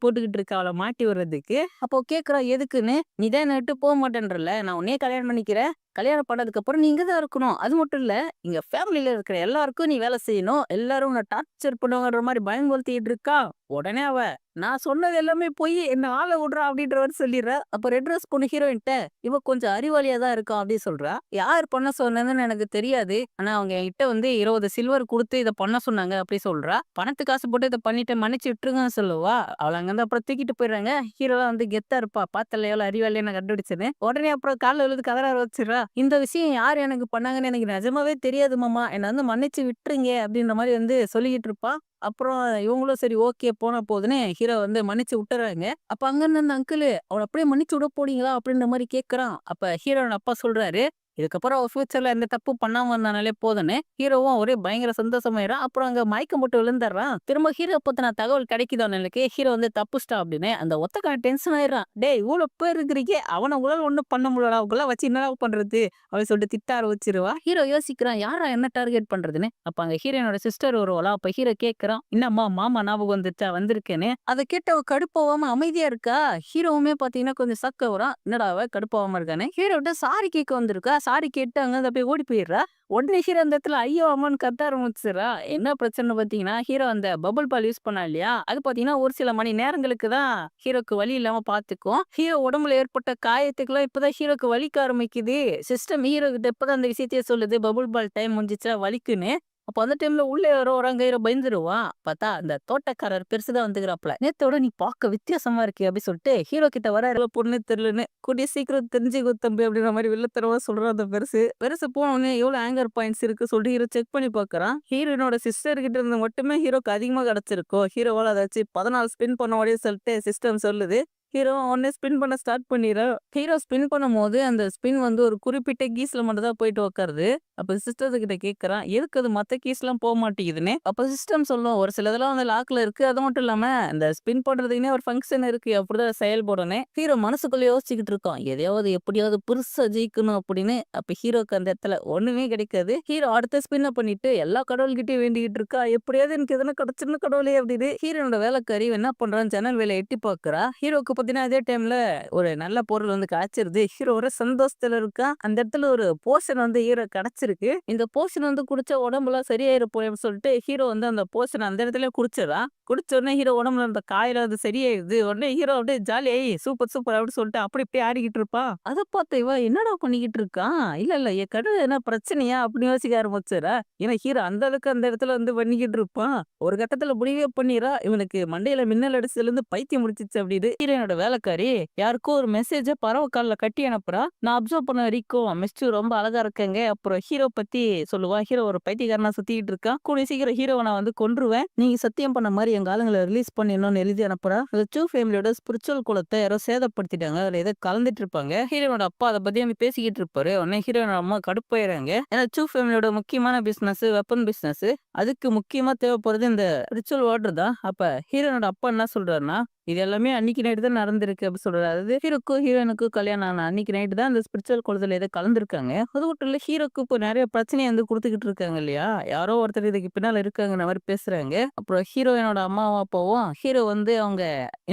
போட்டுக்கிட்டு இருக்கா அவள மாட்டி விடுறதுக்கு. அப்போ கேட்கிறா எதுக்குன்னு, "நீ தான் என்ன விட்டு மாட்டேன்றல்ல. நான் உன்னையே கல்யாணம் பண்ணிக்கிறேன். கல்யாணம் பண்ணதுக்கு அப்புறம் நீ இங்க தான் இருக்கணும். அது மட்டும் இல்ல, இங்க ஃபேமிலில இருக்கிற எல்லாருக்கும் நீ வேலை செய்யணும். எல்லாரும் உன்ன டார்ச்சர் பண்ணுவாங்கன்ற மாரி பயமுறுத்திட்டு இருக்கா." உடனே அவ, "நான் சொன்னது எல்லாமே பொய். என்ன ஆள விடுறா" அப்படின்ற மாரி சொல்லிடுறா. அப்ப ரெட் ரோஸ் பொண்ணு ஹீரோயின்ட்ட, "இவ கொஞ்சம் அறிவாளியா தான் இருக்கா" அப்படி சொல்றா. "யார் பண்ண சொன்னதுன்னு எனக்கு தெரியாது. ஆனா அவங்க என்கிட்ட வந்து 20 சில்வர் குடுத்து இத பண்ண சொன்னாங்க" அப்படி சொல்றா. பணத்துக்கு ஆசைப்பட்டு இத பண்ணிட்டேன் மன்னிச்சு விட்டுருங்கன்னு சொல்லுவா. அவள அங்கருந்து அப்புறம் தூக்கிட்டு போயிடுறாங்க. ஹீரோலாம் வந்து கெத்தா இருப்பா. "பாத்தல்ல எவ்வளோ அறிவாளியா நான் கண்டுபிடிச்சேன்னு." உடனே அப்புறம் கால்ல விழுந்து கதற ஆரம்பிச்சுடுறா. "இந்த விஷயம் யார் எனக்கு பண்ணாங்கன்னு எனக்கு நிஜமாவே தெரியாது மாமா. என்ன வந்து மன்னிச்சு விட்டுருங்க" அப்படின்ற மாரி வந்து சொல்லிக்கிட்டு இருப்பா. அப்புறம் இவங்களும் சரி ஓகே போனா போதுன்னு ஹீரோ வந்து மன்னிச்சு விட்டுர்றாங்க. அப்ப அங்க இருந்த அந்த அங்கிளு, "அவள அப்படியே மன்னிச்சு விட போறீங்களா?" அப்படின்ற மாரி கேட்கறான். அப்ப ஹீரோவோட அப்பா சொல்றாரு, இதுக்கப்புறம் அவ ஃபியூச்சர்ல எந்த தப்பு பண்ணாம இருந்தானாலே போதும்ன்னு. ஹீரோவும் ஒரே பயங்கர சந்தோஷமாயிடுறான். அப்புறம் அங்க மயக்கம் போட்டு விழுந்துடுறான். திரும்ப ஹீரோ பத்தின தகவல் கிடைக்குது அவனுக்கு. ஹீரோ வந்து தப்பிச்சிட்டான் அப்படின்னு. அந்த ஒத்தக்காரன் டென்ஷன் ஆயிடுறான். "டேய் இவ்ளோ பேர் இருக்கிறீங்க. அவன உங்களால ஒண்ணும் பண்ண முடியலடா. உங்களலாம் வச்சு என்னடா பண்றது?" அப்படின்னு சொல்லிட்டு திட்ட ஆரம்பிச்சிருவா. ஹீரோ யோசிக்கிறான் யாரா என்ன டார்கெட் பண்றதுன்னு. அப்ப அங்க ஹீரோயினோட சிஸ்டர் வருவாளா. அப்ப ஹீரோ கேட்கறான், "என்னம்மா மாமா ஞாபகம் வந்துச்சா வந்திருக்கேன்னு." அத கேட்டு அவ கடுப்பாவாம அமைதியா இருக்கா. ஹீரோவுமே பாத்தீங்கன்னா கொஞ்சம் சக்க வரான். என்னடா அவ கடுப்பாவாம இருக்கான்னு. ஹீரோட்ட சாரி கேட்க வந்திருக்கா. சாரி கேட்டு அங்கருந்து அப்படியே ஓடி போயிடுறா. உடனே ஹீரோ அந்த இடத்துல ஐயோ! அம்மான்னு கத்த ஆரம்பிச்சுடுறா. என்ன பிரச்சனைன்னு பார்த்தீங்கன்னா, ஹீரோ அந்த பபிள் பால் யூஸ் பண்ணான் இல்லையா? அது பார்த்தீங்கன்னா, ஒரு சில மணி நேரங்களுக்கு தான் ஹீரோக்கு வலி இல்லாம பார்த்துக்கும். ஹீரோ உடம்புல ஏற்பட்ட காயத்துக்குலாம் இப்பதான் ஹீரோக்கு வலிக்க ஆரம்பிக்குது. சிஸ்டம் ஹீரோ கிட்ட இப்பதான் அந்த விஷயத்தையே சொல்லுது. பபிள் பால் டைம் முடிஞ்சுச்சா வலிக்குன்னு. அப்ப அந்த டைம்ல உள்ள யாரோ வராங்க. ஹீரோ பயந்துருவான். பார்த்தா அந்த தோட்டக்காரர் பெருசுதான் வந்துக்கிறாப்ல. "நேத்தோட நீ பார்க்க வித்தியாசமா இருக்கே" அப்படி சொல்லிட்டு ஹீரோ கிட்ட வராரு. பொண்ணு தெரியலன்னு. "கூடிய சீக்கிரம் தெரிஞ்சுக்கோ தம்பி" அப்படின்ற மாரி வில்லத்தனமா சொல்றான் அந்த பெருசு. பெருசு போன உடனே எவ்வளோ ஆங்கர் பாயிண்ட்ஸ் இருக்கு சொல்லிட்டு ஹீரோ செக் பண்ணி பார்க்கறான். ஹீரோயினோட சிஸ்டர் கிட்ட இருந்து மட்டுமே ஹீரோக்கு அதிகமா கிடைச்சிருக்கும். ஹீரோவால அத வச்சு 14 ஸ்பின் பண்ண முடியும்னு சொல்லிட்டு சிஸ்டம் சொல்லுது. ஹீரோ உடனே ஸ்பின் பண்ண ஸ்டார்ட் பண்ணிடுறான். ஹீரோ ஸ்பின் பண்ணும்போது அந்த ஸ்பின் வந்து ஒரு குறிப்பிட்ட கீஸ்ல மட்டும் தான் போயிட்டு உட்காருது. அப்ப சிஸ்டத்துக்கிட்ட கேட்கறான், எதுக்கு அது மத்த கீஸ்லாம் மாட்டேங்குதுன்னு. அப்ப சிஸ்டம் சொல்லும், ஒரு சிலதெல்லாம் வந்து லாக்ல இருக்கு. அது மட்டும் இல்லாம இந்த ஸ்பின் பண்றதுக்குன்னே ஒரு ஃபங்ஷன் இருக்கு. அப்படிதான் செயல்படும்னு ஹீரோ மனசுக்குள்ள யோசிச்சுக்கிட்டு இருக்கான். எதையாவது எப்படியாவது பெருசா ஜெயிக்கணும் அப்படின்னு. அப்ப ஹீரோக்கு அந்த இடத்துல ஒண்ணுமே கிடைக்காது. ஹீரோ அடுத்த ஸ்பின்ன பண்ணிட்டு எல்லா கடவுள்கிட்டயும் வேண்டிக்கிட்டு இருக்கா. எப்படியாவது எனக்கு எதனா கிடைச்சிடணும் கடவுளே அப்படின்னு. ஹீரோனோட வேலைக்காரி என்ன பண்றான்னு ஜன்னல் வேலை எட்டி பாக்குறா. ஹீரோக்கு பாத்தீங்கன்னா அதே டைம்ல ஒரு நல்ல பொருள் வந்து கிடைச்சிருது. ஹீரோ ஒரு சந்தோஷத்துல இருக்கா. அந்த இடத்துல ஒரு போஷன் வந்து ஹீரோ கிடைச்சிருக்கு. இந்த போஷன் வந்து குடிச்சா உடம்புலாம் சரியாயிர போகும்னு சொல்லிட்டு ஹீரோ வந்து அந்த போஷன் அந்த இடத்துல குடிச்சிடறான். குடிச்ச உடனே ஹீரோ உடம்புல இருந்த காயெல்லாம் அது சரியாயிருது. உடனே ஹீரோ அப்படியே ஜாலியா சூப்பர் சூப்பர் அப்படின்னு சொல்லிட்டு அப்படி இப்படி ஆடிக்கிட்டு இருப்பான். அத பார்த்து இவ என்னடா பண்ணிக்கிட்டு இருக்கான்? இல்ல இல்ல என் கடவுள் என்ன பிரச்சனையா அப்படின்னு யோசிக்க ஆரம்பிச்சுறா. ஏன்னா ஹீரோ அந்த அளவுக்கு அந்த இடத்துல வந்து பண்ணிக்கிட்டு இருப்பான். ஒரு கட்டத்துல முடிவே பண்ணிறா. இவனுக்கு மண்டையில மின்னல் அடிச்சதுல இருந்து பைத்தியம் முடிச்சிச்சு அப்படின்னு. ஹீரோனோட வேலைக்காரி யாருக்கோ ஒரு மெசேஜ பறவை கால்ல கட்டி அனுப்புறா. நான் அப்சர்வ் பண்ண வரைக்கும் மிஸ்டு ரொம்ப அழகா இருக்கேங்க. அப்புறம் ஹீரோ பத்தி சொல்லுவா. ஹீரோ ஒரு பைத்தியக்காரனா சுத்திட்டு இருக்கான். கூடிய சீக்கிரம் ஹீரோவை நான் வந்து கொன்றுவேன். நீங்க சத்தியம் பண்ண மாதிரி எங்க ஆளுங்களை ரிலீஸ் பண்ணிடணும்னு எழுதி அனுப்புறா. அந்த டூ ஃபேமிலியோட ஸ்பிரிச்சுவல் குலத்தை யாரோ சேதப்படுத்திட்டாங்க. அதுல ஏதோ கலந்துட்டு இருப்பாங்க. ஹீரோனோட அப்பா அதை பத்தி வந்து பேசிக்கிட்டு இருப்பாரு. உடனே ஹீரோனோட அம்மா கடுப்பாயிறாங்க. ஏன்னா டூ ஃபேமிலியோட முக்கியமான பிசினஸ் வெப்பன் பிசினஸ். அதுக்கு முக்கியமா தேவைப்படுறது இந்த ரிச்சுவல் வாட்டர் தான். அப்ப ஹீரோனோட அப்பா என்ன சொல்றாருன்னா, இது எல்லாமே அன்னைக்கு நைட்டு தான் நடந்திருக்கு அப்படி சொல்றாரு. அதாவது ஹீரோக்கும் ஹீரோயினுக்கும் கல்யாணம் ஆன அன்னைக்கு நைட்டு தான் அந்த ஸ்பிரிச்சுவல் குளத்துல ஏதோ கலந்துருக்காங்க. அது மட்டும் இல்ல ஹீரோக்கு இப்போ நிறைய பிரச்சனையை வந்து குடுத்துக்கிட்டு இருக்காங்க இல்லையா? யாரோ ஒருத்தர் இதுக்கு பின்னால இருக்காங்கன்ற மாதிரி பேசுறாங்க. அப்புறம் ஹீரோயினோட அம்மாவும் அப்பாவும் ஹீரோ வந்து அவங்க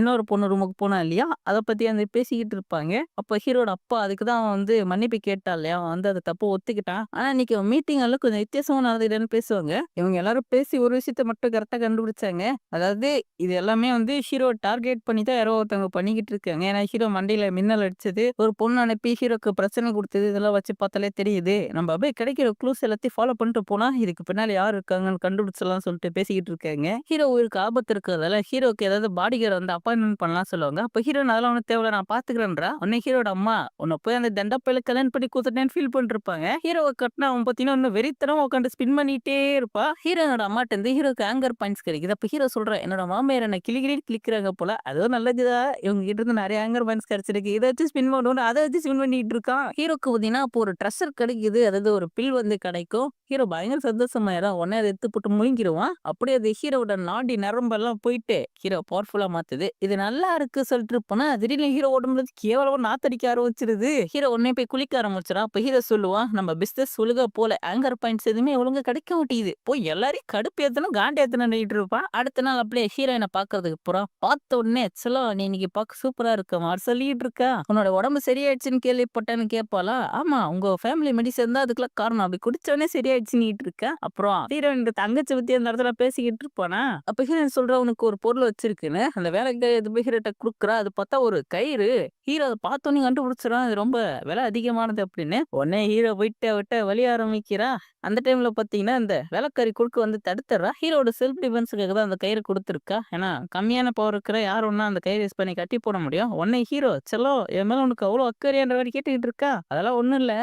இன்னொரு பொண்ணு ரூமுக்கு போனா இல்லையா? அத பத்தி வந்து பேசிக்கிட்டு இருப்பாங்க. அப்ப ஹீரோட அப்பா அதுக்கு தான் அவன் வந்து மன்னிப்பு கேட்டான் இல்லையா? அவன் வந்து அத தப்பு ஒத்துக்கிட்டான். ஆனா இன்னைக்கு மீட்டிங் எல்லாம் கொஞ்சம் வித்தியாசமா நடந்துக்கிட்டேன்னு பேசுவாங்க. இவங்க எல்லாரும் பேசி ஒரு விஷயத்த மட்டும் கரெக்ட்டா கண்டுபிடிச்சாங்க. அதாவது இது எல்லாமே வந்து ஹீரோ டார்கெட் பண்ணி தான் யாரோ ஒருத்தவங்க பண்ணிக்கிட்டு இருக்காங்க. ஏன்னா ஹீரோ மண்டையில மின்னல் அடிச்சது, ஒரு பொண்ணு அனுப்பி ஹீரோக்கு பிரச்சனை குடுத்தது, இதெல்லாம் வச்சு பார்த்தாலே தெரியுது. நம்ம அப்படியே கிடைக்கிற க்ளூஸ் எல்லாத்தையும் ஃபாலோ பண்ணிட்டு போனா, இதுக்கு பின்னால யார் இருக்காங்கன்னு கண்டுபிடிச்சிடலாம்னு சொல்லிட்டு பேசிக்கிட்டு இருக்காங்க. ஹீரோ உயிருக்கு ஆபத்து இருக்கிறதால ஹீரோக்கு ஏதாவது பாடிகார்ட் வந்து அப்பாயின்ட்மென்ட் பண்ணலாம் சொல்லுவாங்க. அப்ப ஹீரோ அதெல்லாம் ஒண்ணும் தேவையில்ல நான் பார்த்துக்கிறேன்றா. உடனே ஹீரோட அம்மா உன்னை போய் அந்த தண்டப்பையில கல்யாணம் பண்ணி குடுத்துட்டேன்னு ஃபீல் பண்ணிட்டு இருப்பாங்க. ஹீரோவை கட்டினா அவன் பார்த்தீங்கன்னா இன்னும் வெறித்தனமா உட்காந்து ஸ்பின் பண்ணிட்டே இருப்பா. ஹீரோனோட அம்மாட்ட இருந்து ஹீரோக்கு ஆங்கர் பாயிண்ட்ஸ் கிடைக்குது. அப்ப ஹீரோ சொல்றேன் என்னோட மாமியார் என்ன கிளிகிளின்னு கிளிக்கிறாங்க போல. அதுவும் நல்லதுதான். இவங்க கிட்ட இருந்து நிறைய ஆங்கர் பாயிண்ட்ஸ் கிடைச்சிருக்கு. இதை வச்சு ஸ்பின் பண்ணணும் அதை வச்சு ஸ்பின் பண்ணிட்டு இருக்கான். ஹீரோக்கு பார்த்தீங்கன்னா அப்போ ஒரு ட்ரெஷர் கிடைக்குது. அதாவது ஒரு பில் வந்து கிடைக்கும். ஹீரோ பயங்கர சந்தோஷமாயிரும். உடனே அதை எடுத்து போட்டு முழுங்கிருவான். அப்படியே அது ஹீரோட நாடி நரம்பெல்லாம் போயிட்டு ஹீரோ பவர்ஃபுல்லா மாத்துது. இது நல்லா இருக்கு சொல்லிட்டு இருப்போனா திடீர்னு ஹீரோ உடம்புல கேவலமா நாத்தடிக்க ஆரம்பிச்சிருது. ஹீரோ உடனே போய் குளிக்க ஆரம்பிச்சிடான். அப்ப ஹீரோ சொல்லுவான் நம்ம பிசினஸ் ஒழுங்கா போல ஆங்கர் பாயிண்ட்ஸ் எதுவுமே ஒழுங்கா கிடைக்க மாட்டேங்குது. போய் எல்லாரையும் கடுப்பு ஏத்தணும் காண்டி ஏத்தணும் இருப்பான். அடுத்த நாள் அப்படியே ஹீரோயினை பாக்குறதுக்கு போறான். பார்த்த உடனே செல்லம் நீ இன்னைக்கு பார்க்க சூப்பரா இருக்கமா சொல்லிட்டு இருக்கா. உன்னோட உடம்பு சரியாயிடுச்சுன்னு கேள்விப்பட்டேன்னு கேட்பாளா. ஆமா உங்க ஃபேமிலி மெடிசன் தான் அதுக்கெல்லாம் காரணம். அப்படி குடிச்ச உடனே சரியாயிடுச்சுன்னு இருக்கா. அப்புறம் ஹீரோயின் தங்கச்சி பத்தி அந்த இடத்துல பேசிக்கிட்டு இருப்பானா. அப்ப ஹீரோயின் சொல்றா உனக்கு ஒரு பொருள் வச்சிருக்குன்னு அந்த வேலைக்கு எது போய் ஹீரோட்ட குடுக்குறா. அது பார்த்தா ஒரு கயிறு. ஹீரோ அதை பார்த்தோன்னே கண்டுபிடிச்சிடான். அது ரொம்ப விலை அதிகமானது அப்படின்னு. உடனே ஹீரோ விட்ட விட்ட வலிய ஆரம்பிக்கிறா. அந்த டைம்ல பாத்தீங்கன்னா இந்த வேலைக்காரி குறுக்க வந்து தடுத்துறா. ஹீரோட செல்ஃப் டிஃபென்ஸுக்காக தான் அந்த கயிறு கொடுத்துருக்கா. ஏன்னா கம்மியான பவர் இருக்கிற யார் ஒன்னா அந்த கயிறு யூஸ் பண்ணி கட்டி போட முடியும். உடனே ஹீரோ செல்லம் என் மேல உனக்கு அவ்வளவு அக்கறையான்ற மாதிரி கேட்டுக்கிட்டு இருக்கா. அதெல்லாம் ஒண்ணும் இல்ல.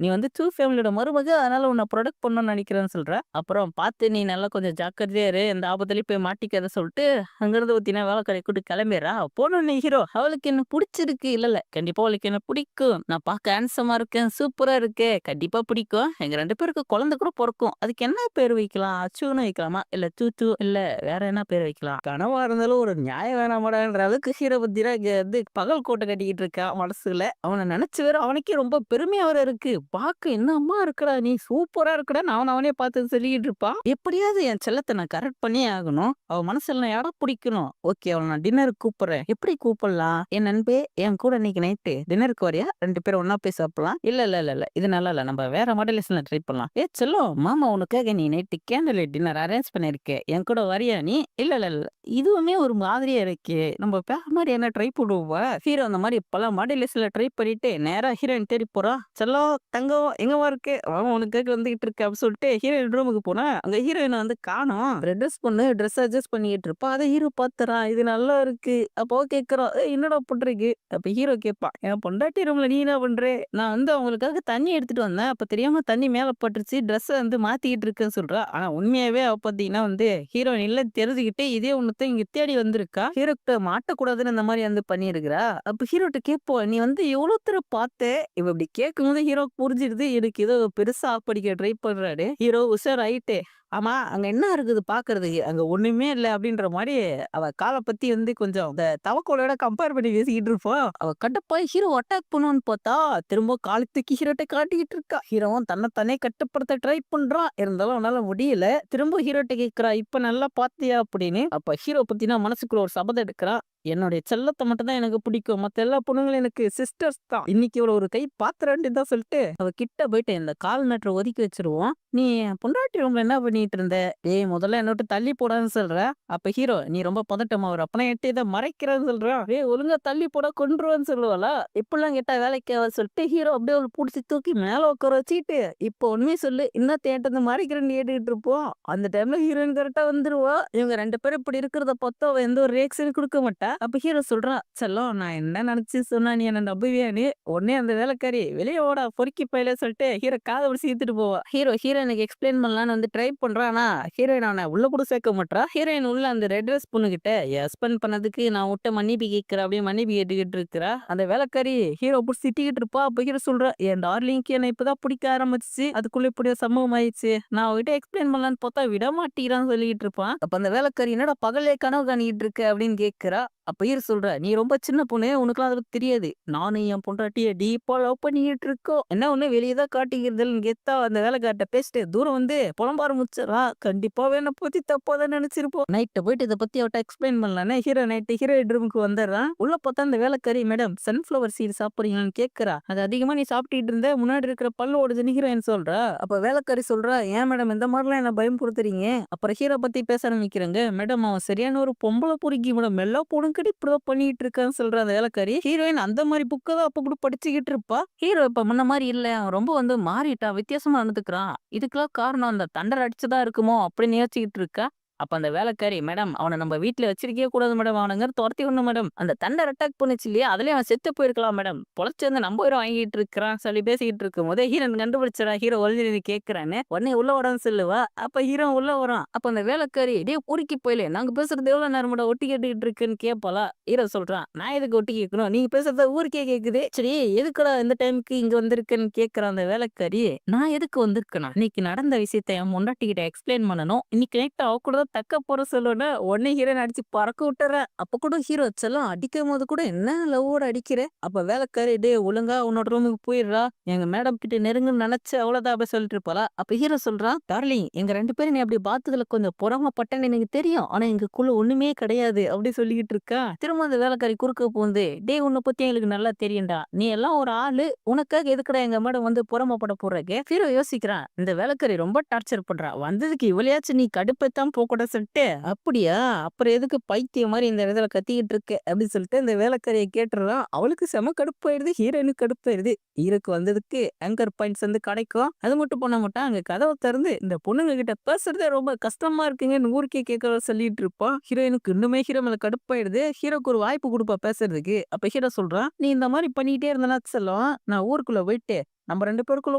நீ வந்து டூ ஃபேமிலியோட மருமக அதனால உன்னை ப்ரொடெக்ட் பண்ணணும்னு நினைக்கிறேன்னு சொல்ற. அப்புறம் பார்த்து நீ நல்லா கொஞ்சம் ஜாக்கிரதையா இரு. எந்த ஆபத்துலயும் போய் மாட்டிக்காத சொல்லிட்டு அங்கிருந்து ஊத்தினா வேலைக்காரி கூட்டு கிளம்பிடுறா. போனோன்னு ஹீரோ அவளுக்கு என்ன பிடிச்சிருக்கு. இல்ல இல்ல கண்டிப்பா அவளுக்கு என்ன பிடிக்கும். நான் பார்க்க ஹேண்ட்ஸமா இருக்கேன் சூப்பரா இருக்கே கண்டிப்பா பிடிக்கும். எங்க 2 பேருக்கு குழந்தை கூட பொறக்கும். அதுக்கு என்ன பேர் வைக்கலாம்? அச்சுன்னு வைக்கலாமா? இல்ல சூச்சு இல்ல வேற என்ன பேர் வைக்கலாம்? கனவா இருந்தாலும் ஒரு நியாயம் வேணாமாடான்ற அளவுக்கு ஹீரோ பத்திரா இங்க வந்து பகல் கோட்டை கட்டிக்கிட்டு இருக்கா மனசுல. அவனை நினைச்சு வேற அவனுக்கே ரொம்ப பெருமையா வேற இருக்கு. பார்க்க என்னம்மா இருக்கடா நீ சூப்பரா இருக்கடா நான் அவனே பார்த்து சொல்லிட்டு இருப்பான். எப்படியாவது என் செல்லத்தை நான் கரெக்ட் பண்ணியே ஆகணும். அவ மனசுல நான் இடம் பிடிக்கணும். ஓகே அவளை நான் டின்னருக்கு கூப்பிடுறேன். எப்படி கூப்பிடலாம்? என் நண்பே என் கூட இன்னைக்கு நைட்டு டின்னருக்கு வரியா? 2 பேரும் ஒண்ணா போய் சாப்பிடலாம். இல்ல இல்ல இல்ல இல்ல இது நல்லா இல்ல. நம்ம வேற மாடலேஷன்ல ட்ரை பண்ணலாம். செல்லம் மாமா உனக்காக நீ night candle light dinner arrange பண்ணிருக்கேன். என் கூட வரியா நீ? இல்ல இல்ல இல்ல இதுவுமே ஒரு மாதிரியா இருக்கே. நம்ம வேற மாதிரி என்ன ட்ரை பண்ணுவா? ஹீரோ அந்த மாதிரி பல மாடலேஷன்ல ட்ரை பண்ணிட்டு நேரா ஹீரோயின் தேடி போறா. செல்லம் தங்கம் எங்கவா இருக்கு? அவன் உனக்காக வந்துகிட்டு இருக்கு அப்படின்னு சொல்லிட்டு ஹீரோயின் ரூமுக்கு போனா அங்க ஹீரோயினை வந்து காணோம். ட்ரெஸ் பொண்ணு ட்ரெஸ் அட்ஜஸ்ட் பண்ணிட்டு இருப்பா. அதை ஹீரோ பாத்துறான். இது நல்லா இருக்கு. அப்போ கேக்குறான் என்னடா பண்றீங்க? அப்ப ஹீரோ கேட்பான் என் பொண்டாட்டி ரூம்ல நீ என்ன பண்ற? நான் வந்து அவங்களுக்காக தண்ணி எடுத்துட்டு வந்தேன். அப்ப தெரியாம தண்ணி மேல பட்டுருச்சு. ட்ரெஸ் வந்து மாத்திக்கிட்டு இருக்குன்னு சொல்றா. ஆனா உண்மையாவே அவ பாத்தீங்கன்னா வந்து ஹீரோயின் இல்ல தெரிஞ்சுக்கிட்டு இதே ஒண்ணுத்த இங்க தேடி வந்திருக்கா. ஹீரோ ஹீரோகிட்ட மாட்டக்கூடாதுன்னு இந்த மாரி வந்து பண்ணியிருக்கிறா. அப்ப ஹீரோட்ட கேட்போம். "நீ வந்து எவ்வளோ தூர பார்த்த?" இவ இப்படி கேட்கும்போது ஹீரோக்கு புரிஞ்சிடுது. எனக்கு ஏதோ பெருசா ஆப்படிக்க ட்ரை பண்றான்னு. ஹீரோ உஷாராயிட்டு, "ஆமா, அங்க என்ன இருக்குது பார்க்கறதுக்கு? அங்க ஒண்ணுமே இல்ல." அப்படின்ற மாரி அவ கால பத்தி வந்து கொஞ்சம் இந்த தவக்கோலோட கம்பேர் பண்ணி பேசிக்கிட்டு இருப்போம். அவ கடுப்பாயி ஹீரோ அட்டாக் பண்ணுவான்னு பார்த்தா, திரும்ப கால தூக்கி ஹீரோட்ட காட்டிக்கிட்டு இருக்கா. ஹீரோவும் தன்ன தானே கட்டுப்படுத்த ட்ரை பண்றான். இருந்தாலும் அவனால முடியல. திரும்ப ஹீரோட்ட கேட்கிறா, "இப்ப நல்லா பார்த்தியா?" அப்படின்னு. அப்ப ஹீரோ பாத்தீங்கன்னா மனசுக்குள்ள ஒரு சபதம் எடுக்குறான். என்னுடைய செல்லத்த மட்டும் தான் எனக்கு பிடிக்கும். மத்த எல்லா பொண்ணுங்களும் எனக்கு சிஸ்டர்ஸ் தான். இன்னைக்கு இவள ஒரு கை பாத்துற வேண்டியது தான் சொல்லிட்டு, அவ கிட்ட போயிட்டு இந்த கால் மேட்டர ஒதுக்கி வச்சுருவோம். "நீ என் பொண்டாட்டி ரூம்ல என்ன பண்ணிட்டு இருந்த? டேய் முதல்ல என்ன விட்டு தள்ளி போடான்னு சொல்ற." அப்ப ஹீரோ, "நீ ரொம்ப பதட்டமாவுற. அப்பனா என்ட்ட இத மறைக்கிறன்னு சொல்ற. டேய் ஒழுங்கா தள்ளி போடா கொன்றுவேன்னு" சொல்லுவாளா? இப்படிலாம் கேட்டா வேலைக்கு ஆவாதுன்னு சொல்லிட்டு ஹீரோ அப்படியே அவள புடிச்சு தூக்கி மேல உட்கார வச்சுக்கிட்டு, "இப்போ உண்மைய சொல்லு. என்னத்த என்ட்ட இருந்து மறைக்கிறேன்னு" கேட்டுக்கிட்டு இருப்போம். அந்த டைம்ல ஹீரோயின் கரெக்ட்டா வந்துருவா. இவங்க 2 பேரும் இப்படி இருக்கிறத பார்த்து அவ எந்த ஒரு ரியாக்ஷனும் குடுக்க மாட்டா. அப்ப ஹீரோ சொல்றான், "செல்லம் நான் என்ன நெனச்சு சொன்னா நீ என்ன நம்புவியான்னு?" உடனே அந்த வேலைக்காரி, "வெளிய வாடா பொறுக்கி பயலே" சொல்லிட்டு ஹீரோ காத பிடிச்சு இழுத்துட்டு போவா. ஹீரோயினுக்கு எக்ஸ்பிளைன் பண்ணலான்னு வந்து ட்ரை பண்றான். ஆனா ஹீரோயின் அவன உள்ள கூட சேர்க்க மாட்றா. ஹீரோயின் உள்ள அந்த ரெட் ட்ரெஸ் பொண்ணுகிட்ட, "என் ஹஸ்பண்ட் பண்ணதுக்கு நான் உன்ட்ட மன்னிப்பு கேட்கிறேன்" அப்படின்னு மன்னிப்பு கேட்டுக்கிட்டு இருக்கிறா. அந்த வேலைக்காரி ஹீரோ புடிச்சு திட்டிக்கிட்டு இருப்பா. அப்ப ஹீரோ சொல்றா, "என் டார்லிங்க்கு என்ன இப்பதான் பிடிக்க ஆரம்பிச்சுச்சு. அதுக்குள்ள இப்படி ஒரு சம்பவம் ஆயிடுச்சு. நான் அவகிட்ட எக்ஸ்பிளைன் பண்ணலான்னு பார்த்தா விட மாட்டேங்கிறான்னு" சொல்லிட்டு இருப்பான். அப்ப அந்த வேலைக்காரி, "என்னடா பகல்லே கனவு காணிக்கிட்டு இருக்க?" அப்படின்னு கேட்கிறா. அப்ப ஹீரோ சொல்றா, "நீ ரொம்ப சின்ன பொண்ணு. உனக்குலாம் அத பத்தி தெரியாது. நானும் என் பொண்டாட்டிய டீப்பா லவ் பண்ணிக்கிட்டு இருக்கோம். என்ன ஒண்ணு வெளிய தான் காட்டிக்கிறது இல்லன்னு" கெத்தா அந்த வேலைக்காரிட்ட பேசிட்டு தூரம் வந்து புலம்ப ஆரம்பிச்சிடுறா. கண்டிப்பாவே என்ன பத்தி தப்பா தான் நெனச்சிருப்போம். நைட்டு போயிட்டு இத பத்தி அவட்ட எக்ஸ்பிளைன் பண்ணலான்னு ஹீரோ நைட்டு ஹீரோயின் ரூமுக்கு வந்துடுறான். உள்ள பார்த்தா அந்த வேலைக்காரி, "மேடம் சன்ஃப்ளவர் சீட் சாப்பிடுறீங்களான்னு" கேட்கிறா. "அது அதிகமா நீ சாப்பிட்டுட்டு இருந்த. முன்னாடி இருக்கிற பல்லு ஓடுதுன்னு" ஹீரோயின் சொல்றா. அப்ப வேலைக்காரி சொல்றா, "ஏன் மேடம் இந்த மாரிலாம் என்ன பயம்புறுத்துறீங்க?" அப்புறம் ஹீரோ பத்தி பேச ஆரம்பிக்கிறாங்க. "மேடம் அவன் சரியான ஒரு பொம்பள பொறுக்கி மேடம். எல்லா பொண்ணுங்கிட்டயும் இப்படிதான் பண்ணிட்டு இருக்கான்னு" சொல்றா அந்த வேலைக்காரி. ஹீரோயின் அந்த மாரி புக்க தான் அப்ப கூட படிச்சுக்கிட்டு இருப்பா. ஹீரோ இப்ப முன்ன மாரி இல்ல. அவன் ரொம்ப வந்து மாறிட்டான். வித்தியாசமா நடந்துக்கிறான். இதுக்கெல்லாம் காரணம் அந்த தண்டர் அடிச்சதா இருக்குமோ அப்படின்னு யோசிச்சுக்கிட்டு இருக்கா. அப்ப அந்த வேலைக்காரி, "மேடம் அவன நம்ம வீட்ல வச்சிருக்கவே கூடாது மேடம். அவன எங்கயாவது தொரத்தி விடணும் மேடம். அந்த தண்டர் அட்டாக் பண்ணுச்சு இல்லையா? அதுலயே அவன் செத்து போயிருக்கலாம் மேடம். பொழச்சு வந்து நம்ம உயிர வாங்கிட்டு இருக்கிறான்" சொல்லி பேசிக்கிட்டு இருக்கும்போதே ஹீரோயின் கண்டுபிடிச்சிடறா. ஹீரோ ஒளிஞ்சு கேட்கிறான்னு. உடனே உள்ள வாடான்னு சொல்லுவா. அப்ப ஹீரோ உள்ள வரான். அப்ப அந்த வேலைக்காரி, "டேய் பொறுக்கி பயலே, நாங்க பேசுறது எவ்வளவு நேரமாடா ஒட்டு கேட்டுக்கிட்டு இருக்குன்னு" கேட்பாளா. ஹீரோ சொல்றான், "நான் எதுக்கு ஒட்டு கேட்கணும்? நீங்க பேசுறது ஊருக்கே கேக்குது. சரி எதுக்குடா இந்த டைம்க்கு இங்க வந்திருக்கன்னு" கேட்கிற அந்த வேலைக்காரி, "நான் எதுக்கு வந்திருக்கேனா? இன்னைக்கு நடந்த விஷயத்த என் பொண்டாட்டி கிட்ட எக்ஸ்பிளைன் பண்ணணும். இன்னைக்கு நைட் அவ கூட தான் தக்க போற சொல்லணும்னு" உடனே ஹீரோயின் அடிச்சு பறக்க விட்டுறேன். அப்ப கூட ஹீரோ, "செல்லம் அடிக்கும்போது கூட என்ன லவ்வோட அடிக்கிற?" அப்ப வேலைக்காரி, "டேய் ஒழுங்கா உன்னோட ரூமுக்கு போயிடுறா. எங்க மேடம் கிட்ட நெருங்குன்னு நினைச்சு அவ்வளவுதான்" அப்படி சொல்லிட்டு இருப்பாளா. அப்ப ஹீரோ சொல்றான், "டார்லிங் எங்க 2 பேரும் நீ அப்படி பார்த்ததுல கொஞ்சம் பொறாமப்பட்டேன்னு எனக்கு தெரியும். ஆனா எங்களுக்குள்ள ஒண்ணுமே கிடையாது" அப்படி சொல்லிக்கிட்டு இருக்கா. திரும்ப அந்த வேலைக்காரி குறுக்க புகுந்து, "டேய் உன்ன பத்தி எங்களுக்கு நல்லா தெரியும்டா. நீ எல்லாம் ஒரு ஆளு. உனக்காக எதுக்குடா எங்க மேடம் வந்து பொறாமப்பட போறாங்க?" ஹீரோ யோசிக்கிறான். இந்த வேலைக்காரி ரொம்ப டார்ச்சர் பண்றா. வந்ததுக்கு இவளையாச்சும் நீ கடுப்பேத்தாம போகக்கூடாதுன்னு சொல்லிட்டு, "அப்படியா? அப்புறம் எதுக்கு பைத்தியம் மாரி இந்த இடத்துல கத்திக்கிட்டு இருக்க?" அப்படின்னு சொல்லிட்டு இந்த வேலைக்காரிய கேட்டுறான். அவளுக்கு செம கடுப்பாயிடுது. ஹீரோயினுக்கு கடுப்பாயிடுது. ஹீரோக்கு வந்ததுக்கு ஆங்கர் பாயிண்ட்ஸ் வந்து கிடைக்கும். அது மட்டும் பண்ண மாட்டான். அங்க கதவ திறந்து இந்த பொண்ணுங்க கிட்ட பேசுறதே ரொம்ப கஷ்டமா இருக்குங்கன்னு ஊருக்கே கேட்கறத சொல்லிட்டு இருப்பான். ஹீரோயினுக்கு இன்னுமே ஹீரோ மேல கடுப்பாயிடுது. ஹீரோக்கு ஒரு வாய்ப்பு குடுப்பா பேசுறதுக்கு. அப்ப ஹீரோ சொல்றான், "நீ இந்த மாரி பண்ணிக்கிட்டே இருந்தனா செல்லம், நான் ஊருக்குள்ள போயிட்டு நம்ம 2 பேருக்குள்ள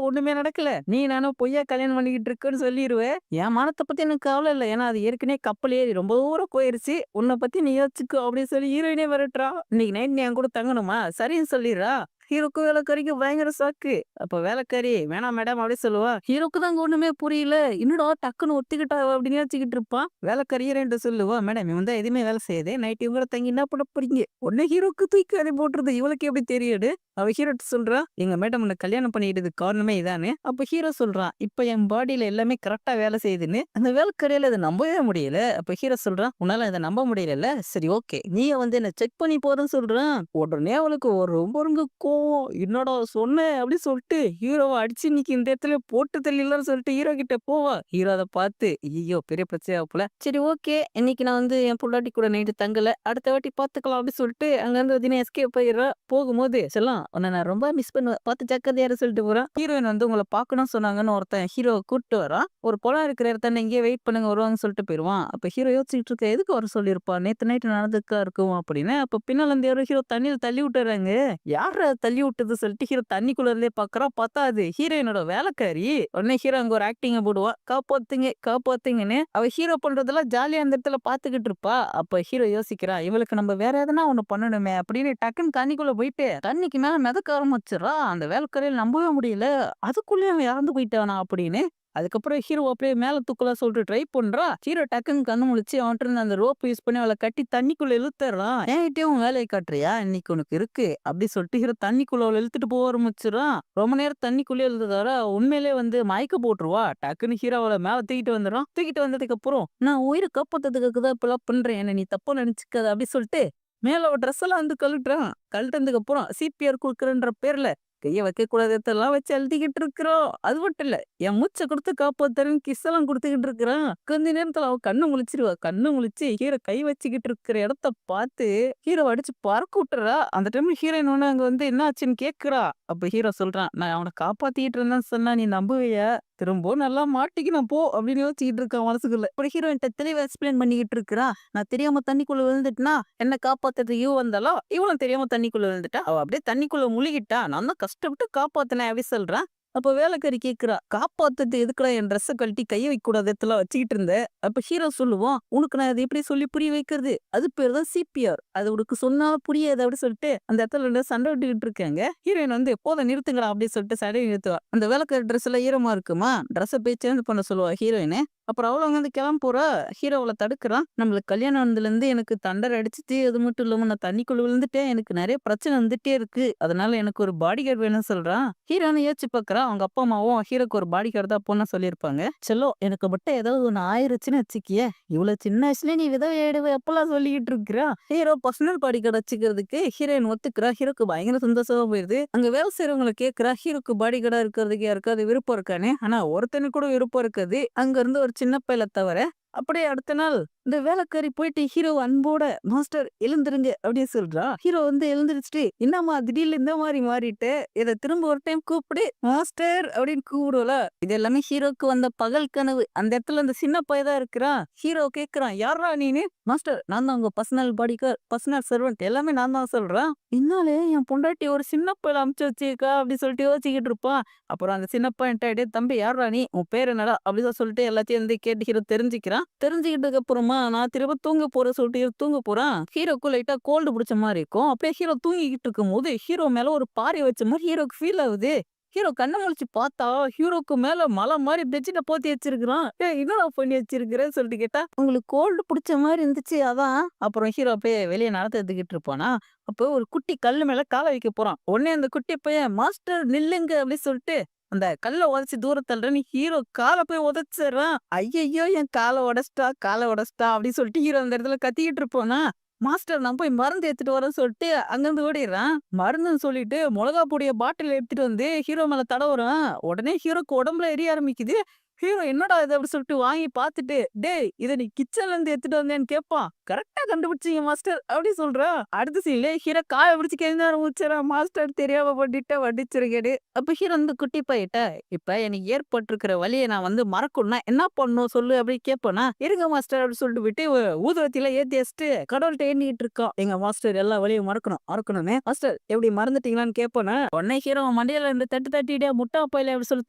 ஒண்ணுமே நடக்கல. நீ நானும் பொய்யா கல்யாணம் பண்ணிக்கிட்டு இருக்கோன்னு சொல்லிருவேன். என் மானத்த பத்தி எனக்கு கவல இல்ல. ஏன்னா அது ஏற்கனவே கப்பல் ஏறி ரொம்ப தூரம் போயிருச்சு. உன்ன பத்தி நீ யோசிச்சுக்கோ" அப்படின்னு சொல்லி ஹீரோயினே மிரட்டுறா. "இன்னைக்கு நைட் நீ என் கூட தங்கணுமா?" சரின்னு சொல்லிடுறா. ஹீரோக்கும் வேலைக்காரிக்கும் பயங்கர ஷாக்கு. அப்ப வேலைக்காரி, "வேணாம் மேடம்" அப்படி சொல்லுவா. ஹீரோக்கு தான் அங்க ஒண்ணுமே புரியல. என்னடா டக்குன்னு ஒத்துக்கிட்டா அவ அப்படின்னு யோசிச்சுக்கிட்டு இருப்பான். வேலைக்காரி ஹீரோயின்ட்ட சொல்லுவா, "மேடம் இவன் தான் எதுவுமே வேலை செய்யுது. நைட் இவங்க கூட தங்கி என்ன பண்ண போறீங்க?" உடனே ஹீரோக்கு தூக்கி வாரி போட்டுருது. இவளுக்கு எப்படி தெரியுது? அவ ஹீரோட்ட சொல்றா, "எங்க மேடம் உன்ன கல்யாணம் பண்ணிக்கிட்டதுக்கு காரணமே இதான்னு." அப்ப ஹீரோ சொல்றான், "இப்ப என் பாடியில எல்லாமே கரெக்ட்டா வேலை செய்யுதுன்னு." அந்த வேலைக்காரியால அத நம்பவே முடியல. அப்ப ஹீரோ சொல்றான், "உன்னால இத நம்ப முடியலல்ல? சரி ஓகே. நீயே வந்து என்ன செக் பண்ணி பாருன்னு" சொல்றான். உடனே அவளுக்கு ரொம்ப கோவம். "என்னடா சொன்ன?" அப்படி சொல்லிட்டு ஹீரோவ அடிச்சு இன்னைக்கு இந்த இடத்துல போட்டு தள்ளிடலாம்னு சொல்லிட்டு ஹீரோ கிட்ட போவா. ஹீரோ அத பார்த்து, ஐயய்யோ! பெரிய பிரச்சனையா போல. சரி ஓகே. இன்னைக்கு நான் வந்து என் பொண்டாட்டி கூட நைட்டு தங்கல. அடுத்த வாட்டி பார்த்துக்கலாம் அப்படி சொல்லிட்டு அங்கருந்து தினம் எஸ்கேப் ஆயிடுறா. போகும்போது, "செல்லம் உன்ன நான் ரொம்ப மிஸ் பண்ணுவேன். பார்த்து ஜாக்கிரதையா இரு" சொல்லிட்டு போறான். ஹீரோயின் வந்து உங்கள பார்க்கணும்னு சொன்னாங்கன்னு ஒருத்தன் ஹீரோவ கூட்டிட்டு வரான். ஒரு குளம் இருக்கிற இடத்தாண்ட இங்கேயே வெயிட் பண்ணுங்க வருவாங்கன்னு சொல்லிட்டு போயிருவான். அப்ப ஹீரோ யோசிச்சுட்டு இருக்க, எதுக்கு வர சொல்லியிருப்பான்? நேத்து நைட்டு நடந்ததுக்கா இருக்கும் அப்படின்னு. அப்ப பின்னால இருந்து யாரோ ஹீரோ தண்ணீல தள்ளி விட்டுர்றாங்க. யார்ரா தள்ளி விட்டது சொல்லிட்டு ஹீரோ தண்ணிக்குள்ள இருந்தே பாக்குறான். பார்த்தா அது ஹீரோயினோட வேலைக்காரி. உடனே ஹீரோ அங்க ஒரு ஆக்டிங்க போடுவா. காப்பாத்துங்க காப்பாத்துங்கன்னு. அவ ஹீரோ பண்றதெல்லாம் ஜாலியா அந்த இடத்துல பாத்துக்கிட்டு இருப்பா. அப்ப ஹீரோ யோசிக்கிறா, இவளுக்கு நம்ம வேற எதனா ஒண்ணு பண்ணணுமே அப்படின்னு டக்குன்னு தண்ணிக்குள்ள போயிட்டு தண்ணிக்கு மேல மிதக்க ஆரம்பிச்சிடறா. அந்த வேலைக்காரியால நம்பவே முடியல. அதுக்குள்ளேயும் அவன் இறந்து போயிட்டானா அப்படின்னு. அதுக்கப்புறம் ஹீரோ அப்படியே மேல தூக்கலாம் சொல்லிட்டு ட்ரை பண்றா. ஹீரோ டக்குன்னு கண்ணு முழிச்சு அவன்கிட்ட இருந்த அந்த ரோப் யூஸ் பண்ணி அவளை கட்டி தண்ணிக்குள்ள இழுத்துறான். என்கிட்டயும் உன் வேலையை காட்டுறியா, இன்னைக்கு உனக்கு இருக்கு அப்படி சொல்லிட்டு ஹீரோ தண்ணிக்குள்ள அவளை இழுத்துட்டு போக ஆரம்பிச்சிடறான். ரொம்ப நேரம் தண்ணிக்குள்ளே இழுத்ததார உண்மையிலே வந்து மயக்க போட்டுருவா. டக்குன்னு ஹீரோ அவளை மேல தூக்கிட்டு வந்துடும். தூக்கிட்டு வந்ததுக்கு அப்புறம் நான் உயிரை காப்பாத்துறதுக்கு தான் இப்பெல்லாம் பண்றேன், என்ன நீ தப்பா நினைச்சுக்காத அப்படி சொல்லிட்டு மேல அவ ட்ரெஸ் எல்லாம் வந்து கழட்டுறான். கழட்டுனதுக்கு அப்புறம் சிபிஆர் குடுக்குறன்ற பேர்ல கைய வைக்கக்கூடாத இடத்தெல்லாம் வச்சு அழுத்திக்கிட்டு இருக்கிறோம். அது மட்டும் இல்ல, என் மூச்ச குடுத்து காப்பாத்துறேன்னு கிஸ் எல்லாம் குடுத்துக்கிட்டு இருக்கிறான். கொஞ்ச நேரத்துல அவ கண்ணு முழிச்சிருவா. கண்ணு முழிச்சு ஹீரோ கை வச்சுக்கிட்டு இருக்கிற இடத்த பார்த்து ஹீரோ அடிச்சு பறக்க விட்டுறா. அந்த டைம்ல ஹீரோயின் ஒண்ணு அங்க வந்து என்ன ஆச்சுன்னு கேக்குறா. அப்ப ஹீரோ சொல்றான், நான் அவனை காப்பாத்திட்டு இருந்தேன்னு சொன்னா நீ நம்புவியா? திரும்பவும் நல்லா மாட்டிக்கினான் போ அப்படின்னு யோசிச்சுக்கிட்டு இருக்கான் மனசுக்குள்ள. அப்புறம் ஹீரோயின்ட்ட தெளிவா எக்ஸ்பிளைன் பண்ணிக்கிட்டு இருக்கிறா. நான் தெரியாம தண்ணிக்குள்ள விழுந்துட்டுனா என்ன காப்பாத்துறது இவ வந்தாலும் இவளும் தெரியாம தண்ணிக்குள்ள விழுந்துட்டா. அவ அப்படியே தண்ணிக்குள்ள முழுகிட்டா. நான் தான் கஷ்டப்பட்டு காப்பாத்தினேன் அப்படி சொல்றான். அப்ப வேலைக்காரி கேக்குறா, காப்பாத்துட்டு எதுக்குடா என் ட்ரெஸ்ஸ கழட்டி கைய வைக்க கூடாத இடத்துல வச்சுக்கிட்டு இருந்த? அப்ப ஹீரோ சொல்லுவான், உனக்கு நான் அதை எப்படி சொல்லி புரிய வைக்கிறது? அது பேர் தான் சிபிஆர். அது உனக்கு சொன்னாலும் புரியாது அப்படி சொல்லிட்டு அந்த இடத்துல ரெண்டு சண்டை விட்டுக்கிட்டு இருக்காங்க. ஹீரோயின் வந்து போத நிறுத்துங்களா அப்படின்னு சொல்லிட்டு சண்டை நிறுத்துவா. அந்த வேலைக்காரி ட்ரெஸ் எல்லாம் ஈரமா இருக்குமா, ட்ரெஸ்ஸை போய் சேஞ்ச் பண்ண சொல்லுவா ஹீரோயின். அப்புறம் அவள வந்து கிளம்ப போறா. ஹீரோ அவளை தடுக்கிறான். நம்மளுக்கு கல்யாணம் ஆனதுல இருந்து எனக்கு தண்டர் அடிச்சுட்டு அது மட்டும் இல்லாம நான் தண்ணிக்குள்ள விழுந்துட்டேன், எனக்கு நிறைய பிரச்சனை வந்துட்டே இருக்கு, அதனால எனக்கு ஒரு பாடி கார்டு வேணும்னு சொல்றான். ஹீரோன்னு யோசிச்சு பாக்குறா. அவங்க அப்பா அம்மாவும் ஹீரோக்கு ஒரு பாடி கார்டு தான் பொண்ணு சொல்லியிருப்பாங்க. செல்லோ எனக்கு மட்டும் ஏதாவது ஒண்ணு ஆயிருச்சுன்னு வச்சுக்கிய, இவ்வளவு சின்ன வயசுல நீ விதவை ஆயிடுவே எப்பெல்லாம் சொல்லிக்கிட்டு இருக்கிறா. ஹீரோ பர்சனல் பாடி கார்டு வச்சுக்கிறதுக்கு ஹீரோயின் ஒத்துக்கிறா. ஹீரோக்கு பயங்கர சந்தோஷமா போயிருது. அங்க வேலை செய்யறவங்களை கேட்கிறா, ஹீரோக்கு பாடி கார்டா இருக்கிறதுக்கு யாருக்காவது விருப்பம் இருக்கானே. ஆனா ஒருத்தனுக்கு கூட விருப்பம் இருக்காது, அங்க இருந்து ஒரு சின்ன பையல தவிர. அப்படியே அடுத்த நாள் இந்த வேலைக்காரி போயிட்டு ஹீரோ அன்போட மாஸ்டர் எழுந்துருங்க அப்படின்னு சொல்றா. ஹீரோ வந்து எழுந்திருச்சுட்டு, என்னம்மா திடீர்னு இந்த மாதிரி மாறிட்டு, இதை திரும்ப ஒரு டைம் கூப்பிடு மாஸ்டர் அப்படின்னு கூப்பிடுவல. இது எல்லாமே ஹீரோக்கு வந்த பகல் கனவு. அந்த இடத்துல அந்த சின்ன பையதான் இருக்கிறான். ஹீரோ கேக்குறான், யாரா நீனு? மாஸ்டர் நான் தான் உங்க பர்சனல் பாடிகார்ட், பர்சனல் சர்வெண்ட், எல்லாமே நான் தான் சொல்றேன். இன்னாலே என் பொண்டாட்டி ஒரு சின்ன பையல அமுச்சு வச்சிருக்கா அப்படி சொல்லிட்டு யோசிச்சுக்கிட்டு இருப்பான். அப்புறம் அந்த சின்ன பையன் டே தம்பி யாரா நீ, உன் பேர் என்னடா அப்படிதான் சொல்லிட்டு எல்லாத்தையும் வந்து கேட்டு ஹீரோ தெரிஞ்சுக்கிறான். தெரிஞ்சுக்கிட்டதுக்கு அப்புறமா நான் திரும்ப தூங்க போறேன் சொல்லிட்டு ஹீரோ தூங்க போறான். ஹீரோக்கு லைட்டா கோல்டு பிடிச்ச மாதிரி இருக்கும். அப்படியே ஹீரோ தூங்கிக்கிட்டு இருக்கும் போது ஹீரோ மேல ஒரு பாறை வச்ச மாதிரி ஹீரோக்கு ஃபீல் ஆகுது. ஹீரோ கண்ண முழிச்சு பார்த்தா ஹீரோக்கு மேல மலை மாதிரி பெட்ஷீட்டை போத்தி வச்சிருக்கிறான். என்னடா பண்ணி வச்சிருக்கிறேன்னு சொல்லிட்டு கேட்டா, உங்களுக்கு கோல்டு பிடிச்ச மாதிரி இருந்துச்சு அதான். அப்புறம் ஹீரோ போய் வெளியே நடந்துக்கிட்டு இருப்பானா. அப்போ ஒரு குட்டி கல்லு மேல காலை வைக்க போறான். உடனே அந்த குட்டி பையன் மாஸ்டர் நில்லுங்க அப்படின்னு சொல்லிட்டு அந்த கல்ல உதச்சு தூரத்தல்றன்னு ஹீரோ காலை போய் உதைச்சிடுறான். ஐயையோ என் காலை உடைச்சிட்டா காலை உடைச்சிட்டா அப்படின்னு சொல்லிட்டு ஹீரோ அந்த இடத்துல கத்திக்கிட்டு இருப்போனா. மாஸ்டர் நான் போய் மருந்து எடுத்துட்டு வரேன்னு சொல்லிட்டு அங்கிருந்து ஓடிடுறான். மருந்துன்னு சொல்லிட்டு மிளகா பொடிய பாட்டில் எடுத்துட்டு வந்து ஹீரோ மேல தடவுறான். உடனே ஹீரோக்கு உடம்புல எரிய ஆரம்பிக்குது. ஹீரோ என்னடா இது அப்படி சொல்லிட்டு வாங்கி பார்த்துட்டு, டேய் இதை நீ கிச்சன்ல இருந்து எடுத்துட்டு வந்தேன்னு கேட்பான். கரெக்டா கண்டுபிடிச்சீங்க மாஸ்டர் அப்படி சொல்றான். அடுத்த சீன்ல ஹீரோ காய பிடிச்சு கெஞ்ச ஆரம்பிச்சிடறான். மாஸ்டர் தெரியாம பண்ணிட்ட வண்டிச்சிருக்கேடு. அப்ப ஹீரோ வந்து குட்டி பையிட்ட, இப்ப எனக்கு ஏற்பட்டிருக்கிற வலியை நான் வந்து மறக்கணும்னா என்ன பண்ணணும் சொல்லு அப்படி கேட்பேனா. இருங்க மாஸ்டர் அப்படி சொல்லிட்டு விட்டு ஊதுவத்தில ஏத்தி வச்சுட்டு கடவுள்கிட்ட எண்ணிட்டு இருக்கான். எங்க மாஸ்டர் எல்லா வலியும் மறக்கணும்னு. மாஸ்டர் எப்படி மறந்துட்டீங்களான்னு கேட்பேனா. உடனே ஹீரோ மண்டையில இருந்து தட்டு தட்டிட்டே முட்டா பையில அப்படி சொல்லி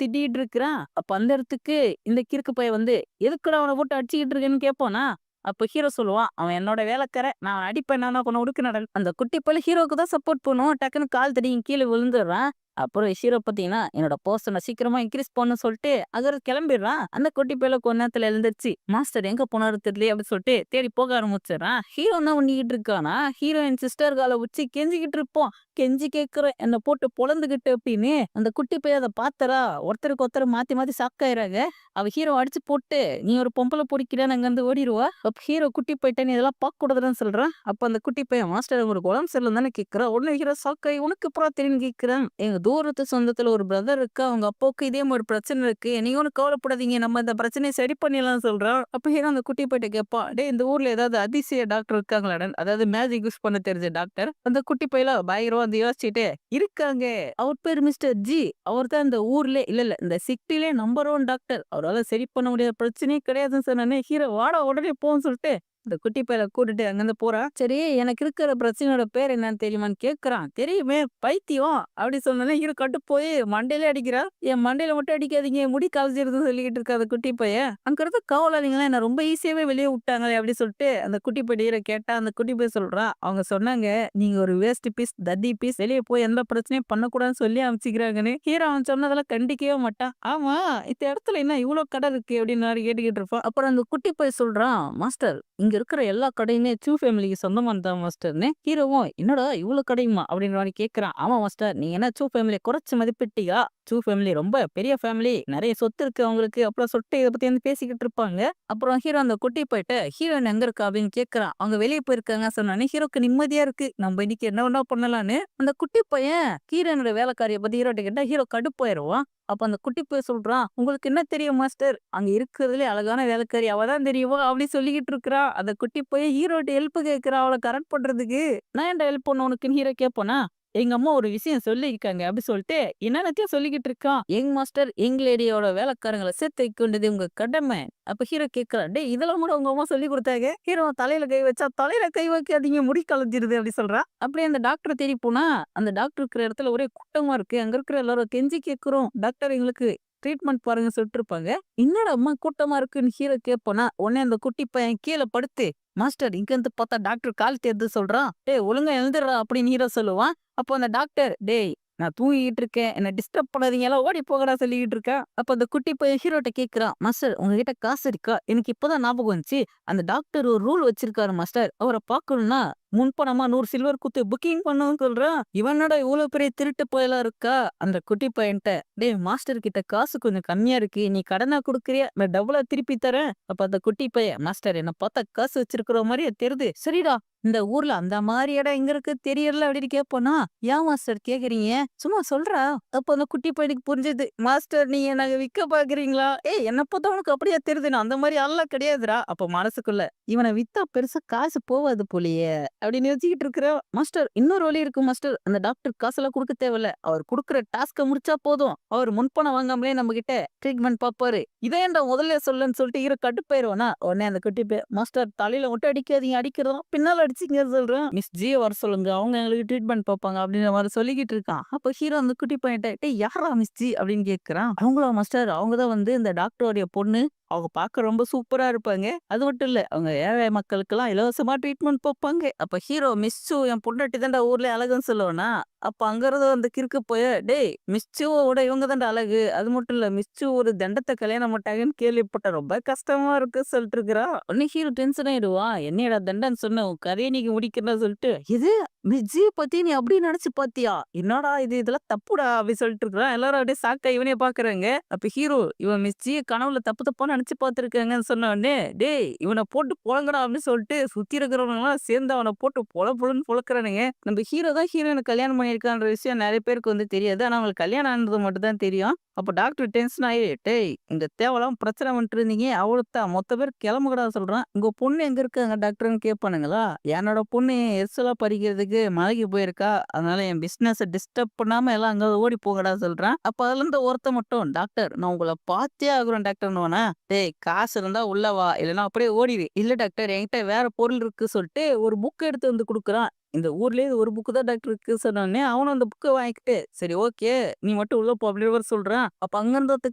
திட்டிட்டு இருக்கிறான். அப்ப அந்த இடத்துக்கு இந்த கிறுக்கு பையன் வந்து எதுக்குடா அவனை போட்டு அடிச்சுக்கிட்டு இருக்கேன்னு கேட்பானா. அப்ப ஹீரோ சொல்லுவான், அவன் என்னோட வேலைக்காரன், நான் அவனை அடிப்பேன், நான் கொஞ்சம் உடுக்கு நடல். அந்த குட்டி பையல ஹீரோக்கு தான் சப்போர்ட் பண்ணுவோம். டக்குன்னு கால் தடி கீழே விழுந்துடுறான். அப்புறம் ஹீரோ பாத்தீங்கன்னா என்னோட போஸ்டனை சீக்கிரமா இன்க்ரீஸ் பண்ணு சொல்லிட்டு அகர் கிளம்பிடுறான். அந்த குட்டி பையல கொஞ்ச நேரத்துல எழுந்திருச்சு மாஸ்டர் எங்க போனாரு தெரியல அப்படின்னு சொல்லிட்டு தேடி போக ஆரம்பிச்சிடறான். ஹீரோ என்ன பண்ணிக்கிட்டு இருக்கானா, ஹீரோயின் சிஸ்டர் காலை வச்சு கெஞ்சிக்கிட்டு இருப்போம். கெஞ்சி கேட்கிறேன் என்ன போட்டு பொழந்துகிட்டு அப்படின்னு. அந்த குட்டி பையன் அதை பார்த்தரா ஒருத்தருக்கு ஒருத்தர் மாத்தி மாத்தி சாக்காயிராங்க. அவ ஹீரோ அடிச்சு போட்டு நீ ஒரு பொம்பளை பிடிக்கிறான்னு அங்க இருந்து ஓடிடுவா. அப்ப ஹீரோ குட்டி போயிட்டேன்னு இதெல்லாம் பார்க்க கூடாதுன்னு சொல்றான். அப்ப அந்த குட்டி பையன் மாஸ்டர் ஒரு உடம்பு சரியில்லை தானே கேட்கிறான். உடனே ஹீரோ சாக்காய் உனக்கு அப்புறம் தெரியும் கேட்கிறேன். எங்க தூரத்து சொந்தத்துல ஒரு பிரதர் இருக்கு, அவங்க அப்பாவுக்கு இதே மாதிரி பிரச்சனை இருக்கு, நீங்க ஒன்னும் கவலைப்படாதீங்க, நம்ம இந்த பிரச்சனையை சரி பண்ணிடலாம் சொல்றான். அப்ப ஹீரோ அந்த குட்டி போயிட்டு கேட்பான், டே இந்த ஊர்ல ஏதாவது அதிசய டாக்டர் இருக்காங்களா, அதாவது மேஜிக் யூஸ் பண்ண தெரிஞ்ச டாக்டர். அந்த குட்டி பையல பயங்கரமா வந்து யோசிச்சுட்டு இருக்காங்க, அவர் பேர் மிஸ்டர் ஜி, அவர் தான் இந்த ஊர்ல இல்ல இந்த சிட்டிலே நம்பர் 1 டாக்டர், அவரால் சரி பண்ண முடியாத பிரச்சனையே கிடையாதுன்னு சொன்னே. ஹீரோ வாடா உடனே போன்னு சொல்லிட்டு இந்த குட்டி பையல கூட்டிட்டு அங்கிருந்து போறான். சரி எனக்கு இருக்கிற பிரச்சனையோட பேர் என்னன்னு தெரியுமான்னு கேட்கறான். தெரியுமே பைத்தியம் அப்படி சொன்னோனே ஹீரோ கடுப்பு போய் மண்டையிலே அடிக்கிறா. என் மண்டையில மட்டும் அடிக்காதீங்க முடி கலைஞ்சிருதுன்னு சொல்லிக்கிட்டு இருக்க அந்த குட்டி பையன். அங்க இருக்க காவலாளிங்களா என்ன ரொம்ப ஈஸியாவே வெளியே விட்டாங்களே அப்படி சொல்லிட்டு அந்த குட்டி பையன் ஹீரோ கேட்டா அந்த குட்டி பையன் சொல்றான். அவங்க சொன்னாங்க நீங்க ஒரு வேஸ்ட் பீஸ் தத்தி பீஸ் வெளியே போய் எந்த பிரச்சனையும் பண்ணக்கூடாதுன்னு சொல்லி அமைச்சுக்கிறாங்கன்னு. ஹீரோ அவன் சொன்னதெல்லாம் கண்டிக்கவே மாட்டான். ஆமா இந்த இடத்துல என்ன இவ்வளவு கடை இருக்கு அப்படின்னு நான் கேட்டுக்கிட்டு இருப்பான். அப்புறம் அந்த குட்டி பையன் சொல்றான் மாஸ்டர் இங்க இருக்கிற எல்லா கடையுமே சூ ஃபேமிலிக்கு சொந்தமானதான் மாஸ்டர்னு. ஹீரோவும் என்னடா இவ்வளவு கடையுமா அப்படின்னு மாதிரி கேட்கறான். ஆமா மாஸ்டர் நீங்க என்ன சூ ஃபேமிலியை குறைச்சு மதிப்பிட்டீங்க. சூ ஃபேமிலி ரொம்ப பெரிய ஃபேமிலி நிறைய சொத்து இருக்கு அவங்களுக்கு அப்புறம் சொட்டு இதை பத்தி வந்து பேசிக்கிட்டு இருப்பாங்க. அப்புறம் ஹீரோ அந்த குட்டி போயிட்டு ஹீரோயின் எங்க இருக்கா அப்படின்னு கேட்கறான். அவங்க வெளியே போயிருக்காங்க சொன்னானே ஹீரோக்கு நிம்மதியா இருக்கு. நம்ம இன்னைக்கு என்ன வேணா பண்ணலான்னு அந்த குட்டி பையன் ஹீரோனோட வேலைக்காரியை பத்தி ஹீரோட்ட கேட்டா ஹீரோ கடுப்பாயிருவான். அப்ப அந்த குட்டி போய் சொல்றான் உங்களுக்கு என்ன தெரியும் மாஸ்டர் அங்க இருக்கிறதுலே அழகான வேலைக்காரி அவதான் தெரியுமா அப்படி சொல்லிக்கிட்டு இருக்கிறா. அந்த குட்டி போய் ஹீரோட்ட ஹெல்ப் கேட்கிறா அவளை கரெக்ட் பண்றதுக்கு. நான் என்ன ஹெல்ப் பண்ண உனக்குன்னு ஹீரோ கேட்போனா எங்க அம்மா ஒரு விஷயம் சொல்லியிருக்காங்க அப்படி சொல்லிட்டு என்னென்னத்தையும் சொல்லிக்கிட்டு இருக்கான். யங் மாஸ்டர் யங் லேடியோட வேலைக்காரங்களை சேர்த்து வைக்க வேண்டியது உங்க கடமை. அப்ப ஹீரோ கேட்கறான் டே இதெல்லாம் கூட உங்க அம்மா சொல்லி கொடுத்தாங்க. ஹீரோ தலையில கை வச்சா தலையில கை வைக்காதீங்க முடி கலைஞ்சிருது அப்படி சொல்றா. அப்படியே அந்த டாக்டரை தேடி போனா அந்த டாக்டர் இருக்கிற இடத்துல ஒரே கூட்டமா இருக்கு. அங்க இருக்கிற எல்லாரும் கெஞ்சி கேட்கிறோம் டாக்டர் எங்களுக்கு ட்ரீட்மெண்ட் பாருங்க சொல்லிட்டு இருப்பாங்க. என்னடா அம்மா கூட்டமா இருக்குன்னு ஹீரோ கேட்போனா உடனே அந்த குட்டி பையன் கீழே படுத்து மாஸ்டர் இங்க இருந்து பார்த்தா டாக்டர் கால் தேர்ந்து சொல்றான். டேய் ஒழுங்கா எழுந்துடுறா அப்படின்னு ஹீரோ சொல்லுவான். அப்போ அந்த டாக்டர் டேய் நான் தூங்கிட்டு இருக்கேன் என்ன டிஸ்டர்ப் பண்ணாதீங்க எல்லாம் ஓடி போகடா சொல்லிக்கிட்டு இருக்கேன். அப்ப அந்த குட்டி பையன் ஹீரோட்ட கேக்குறான் மாஸ்டர் உங்ககிட்ட காசு இருக்கா எனக்கு இப்பதான் ஞாபகம் வந்துச்சு. அந்த டாக்டர் ஒரு ரூல் வச்சிருக்காரு மாஸ்டர் அவரை பாக்கணும்னா முன்பணமா 100 சில்வர் குத்து புக்கிங் பண்ணணும்னு சொல்றான். இவனோட இவ்வளவு பெரிய திருட்டு போயெல்லாம் இருக்கா. அந்த குட்டி பையன்ட்ட டேய் மாஸ்டர் கிட்ட காசு கொஞ்சம் கம்மியா இருக்கு நீ கடனா குடுக்குறியா நான் டபுளா திருப்பி தரேன். அப்ப அந்த குட்டி பையன் மாஸ்டர் என்ன பார்த்தா காசு வச்சிருக்கிற மாதிரியே தெரியுது. சரிடா இந்த ஊர்ல அந்த மாதிரி இடம் எங்க இருக்கு தெரியல அப்படின்னு கேட்போனா ஏன் மாஸ்டர் கேக்குறீங்க சும்மா சொல்றா. அப்ப அந்த குட்டி பையனுக்கு புரிஞ்சது மாஸ்டர் நீங்க நாங்க விக்க பாக்குறீங்களா. ஏய் என்ன பார்த்தா உனக்கு அப்படியே தெரியுது நான் அந்த மாதிரி ஆள்லாம் கிடையாதுடா. அப்ப மனசுக்குள்ள இவனை வித்தா பெருசா காசு போவாது போலியே அப்படின்னு யோசிச்சுக்கிட்டு இருக்கிற மாஸ்டர் இன்னொரு வழி இருக்கு மாஸ்டர். அந்த டாக்டர் காசெல்லாம் கொடுக்க தேவையில்ல அவர் கொடுக்குற டாஸ்க முடிச்சா போதும் அவர் முன்பணம் வாங்காமலே நம்ம கிட்ட ட்ரீட்மெண்ட் பாப்பாரு. இதை ஏன்டா முதல்ல சொல்லுன்னு சொல்லிட்டு ஹீரோ கடுப்பாயிருவானா. உடனே அந்த குட்டி பையன் மாஸ்டர் தலையில மட்டும் அடிக்காதீங்க அடிக்கிறதா பின்னால அடிச்சிங்க சொல்றேன். மிஸ் ஜியை வர சொல்லுங்க அவங்க எங்களுக்கு ட்ரீட்மெண்ட் பார்ப்பாங்க அப்படின்ற மாதிரி சொல்லிக்கிட்டு இருக்கான். அப்ப ஹீரோ அந்த குட்டி பையன்ட்ட டேய் யாரா மிஸ் ஜி அப்படின்னு கேட்கறான். அவங்களா மாஸ்டர் அவங்கதான் வந்து இந்த டாக்டருடைய பொண்ணு அவங்க பார்க்க ரொம்ப சூப்பரா இருப்பாங்க. அது மட்டும் இல்ல அவங்க ஏழை மக்களுக்கெல்லாம் இலவசமா ட்ரீட்மெண்ட் பார்ப்பாங்க. அப்ப ஹீரோ மிஸ்ஸு என் பொண்டாட்டி தான்டா ஊர்ல அழகுன்னு சொல்லுவானா. அப்ப அங்கிருந்து அந்த கிறுக்கு போய் டேய் மிஸ்ஸுவோட இவங்க தான்டா அழகு அது மட்டும் இல்ல மிஸ்ஸு ஒரு தண்டத்தை கல்யாணம் பண்ணிட்டாங்கன்னு கேள்விப்பட்ட ரொம்ப கஷ்டமா இருக்கு சொல்லிட்டு இருக்கிறா. உடனே ஹீரோ டென்ஷன் ஆயிடுவான். என்னடா தண்டன் சொன்ன உன் கதையை நீங்க முடிக்கிறதா சொல்லிட்டு இது மிஸ்ஜியை பத்தி நீ அப்படி நினைச்சு பாத்தியா என்னடா இதெல்லாம் தப்புடா அப்படி சொல்லிட்டு இருக்கிறான். எல்லாரும் அப்படியே சாக்கா இவனே பாக்குறாங்க. அப்ப ஹீரோ இவன் மிஸ்ஜியை கனவுல தப்பு தப்பா நினைச்சு பாத்துருக்காங்கன்னு சொன்ன உடனே டேய் இவனை போட்டு பொழங்கடா அப்படின்னு சொல்லிட்டு சுத்தி இருக்கிறவங்க எல்லாம் சேர்ந்து அவனை போட்டு பொழன்னு பொழக்கிறானுங்க. நம்ம ஹீரோ தான் ஹீரோயினை கல்யாணம் பண்ணியிருக்கான்ற விஷயம் நிறைய பேருக்கு வந்து தெரியாது. ஆனா அவங்களுக்கு கல்யாணம் ஆனது மட்டும் தான் தெரியும். அப்ப டாக்டர் டென்ஷன் ஆகி டேய் இந்த தேவலாம் பிரச்சனை பண்ணிட்டு இருந்தீங்க அவ்வளவுதான் மொத்த பேர் கிளம்புகடா சொல்றான். உங்க பொண்ணு எங்க இருக்காங்க டாக்டர்னு கேட்பானுங்களா. என்னோட பொண்ணு எஸ்எல்லாம் படிக்கிறதுக்கு மலைக்கு போயிருக்கா அதனால என் பிசினஸ் டிஸ்டர்ப் பண்ணாம எல்லாம் அங்க ஓடி போகடா சொல்றான். அப்ப அதுல இருந்து ஒருத்த மட்டும் டாக்டர் நான் உங்களை பார்த்தே ஆகுறேன் டாக்டர்னு டேய் காசு இருந்தா உள்ளவா இல்லைன்னா அப்படியே ஓடிடு. இல்ல டாக்டர் என்கிட்ட வேற பொருள் இருக்கு சொல்லிட்டு ஒரு புக் எடுத்து வந்து கொடுக்குறான். இந்த ஊர்லயே ஒரு புக்கு தான் டாக்டர் இருக்கு சொன்னோடனே அவனும் அந்த புக்கை வாங்கிக்கிட்டு சரி ஓகே நீ மட்டும் உள்ள போ அப்படின்னு சொல்றான். அப்ப அங்கிருந்த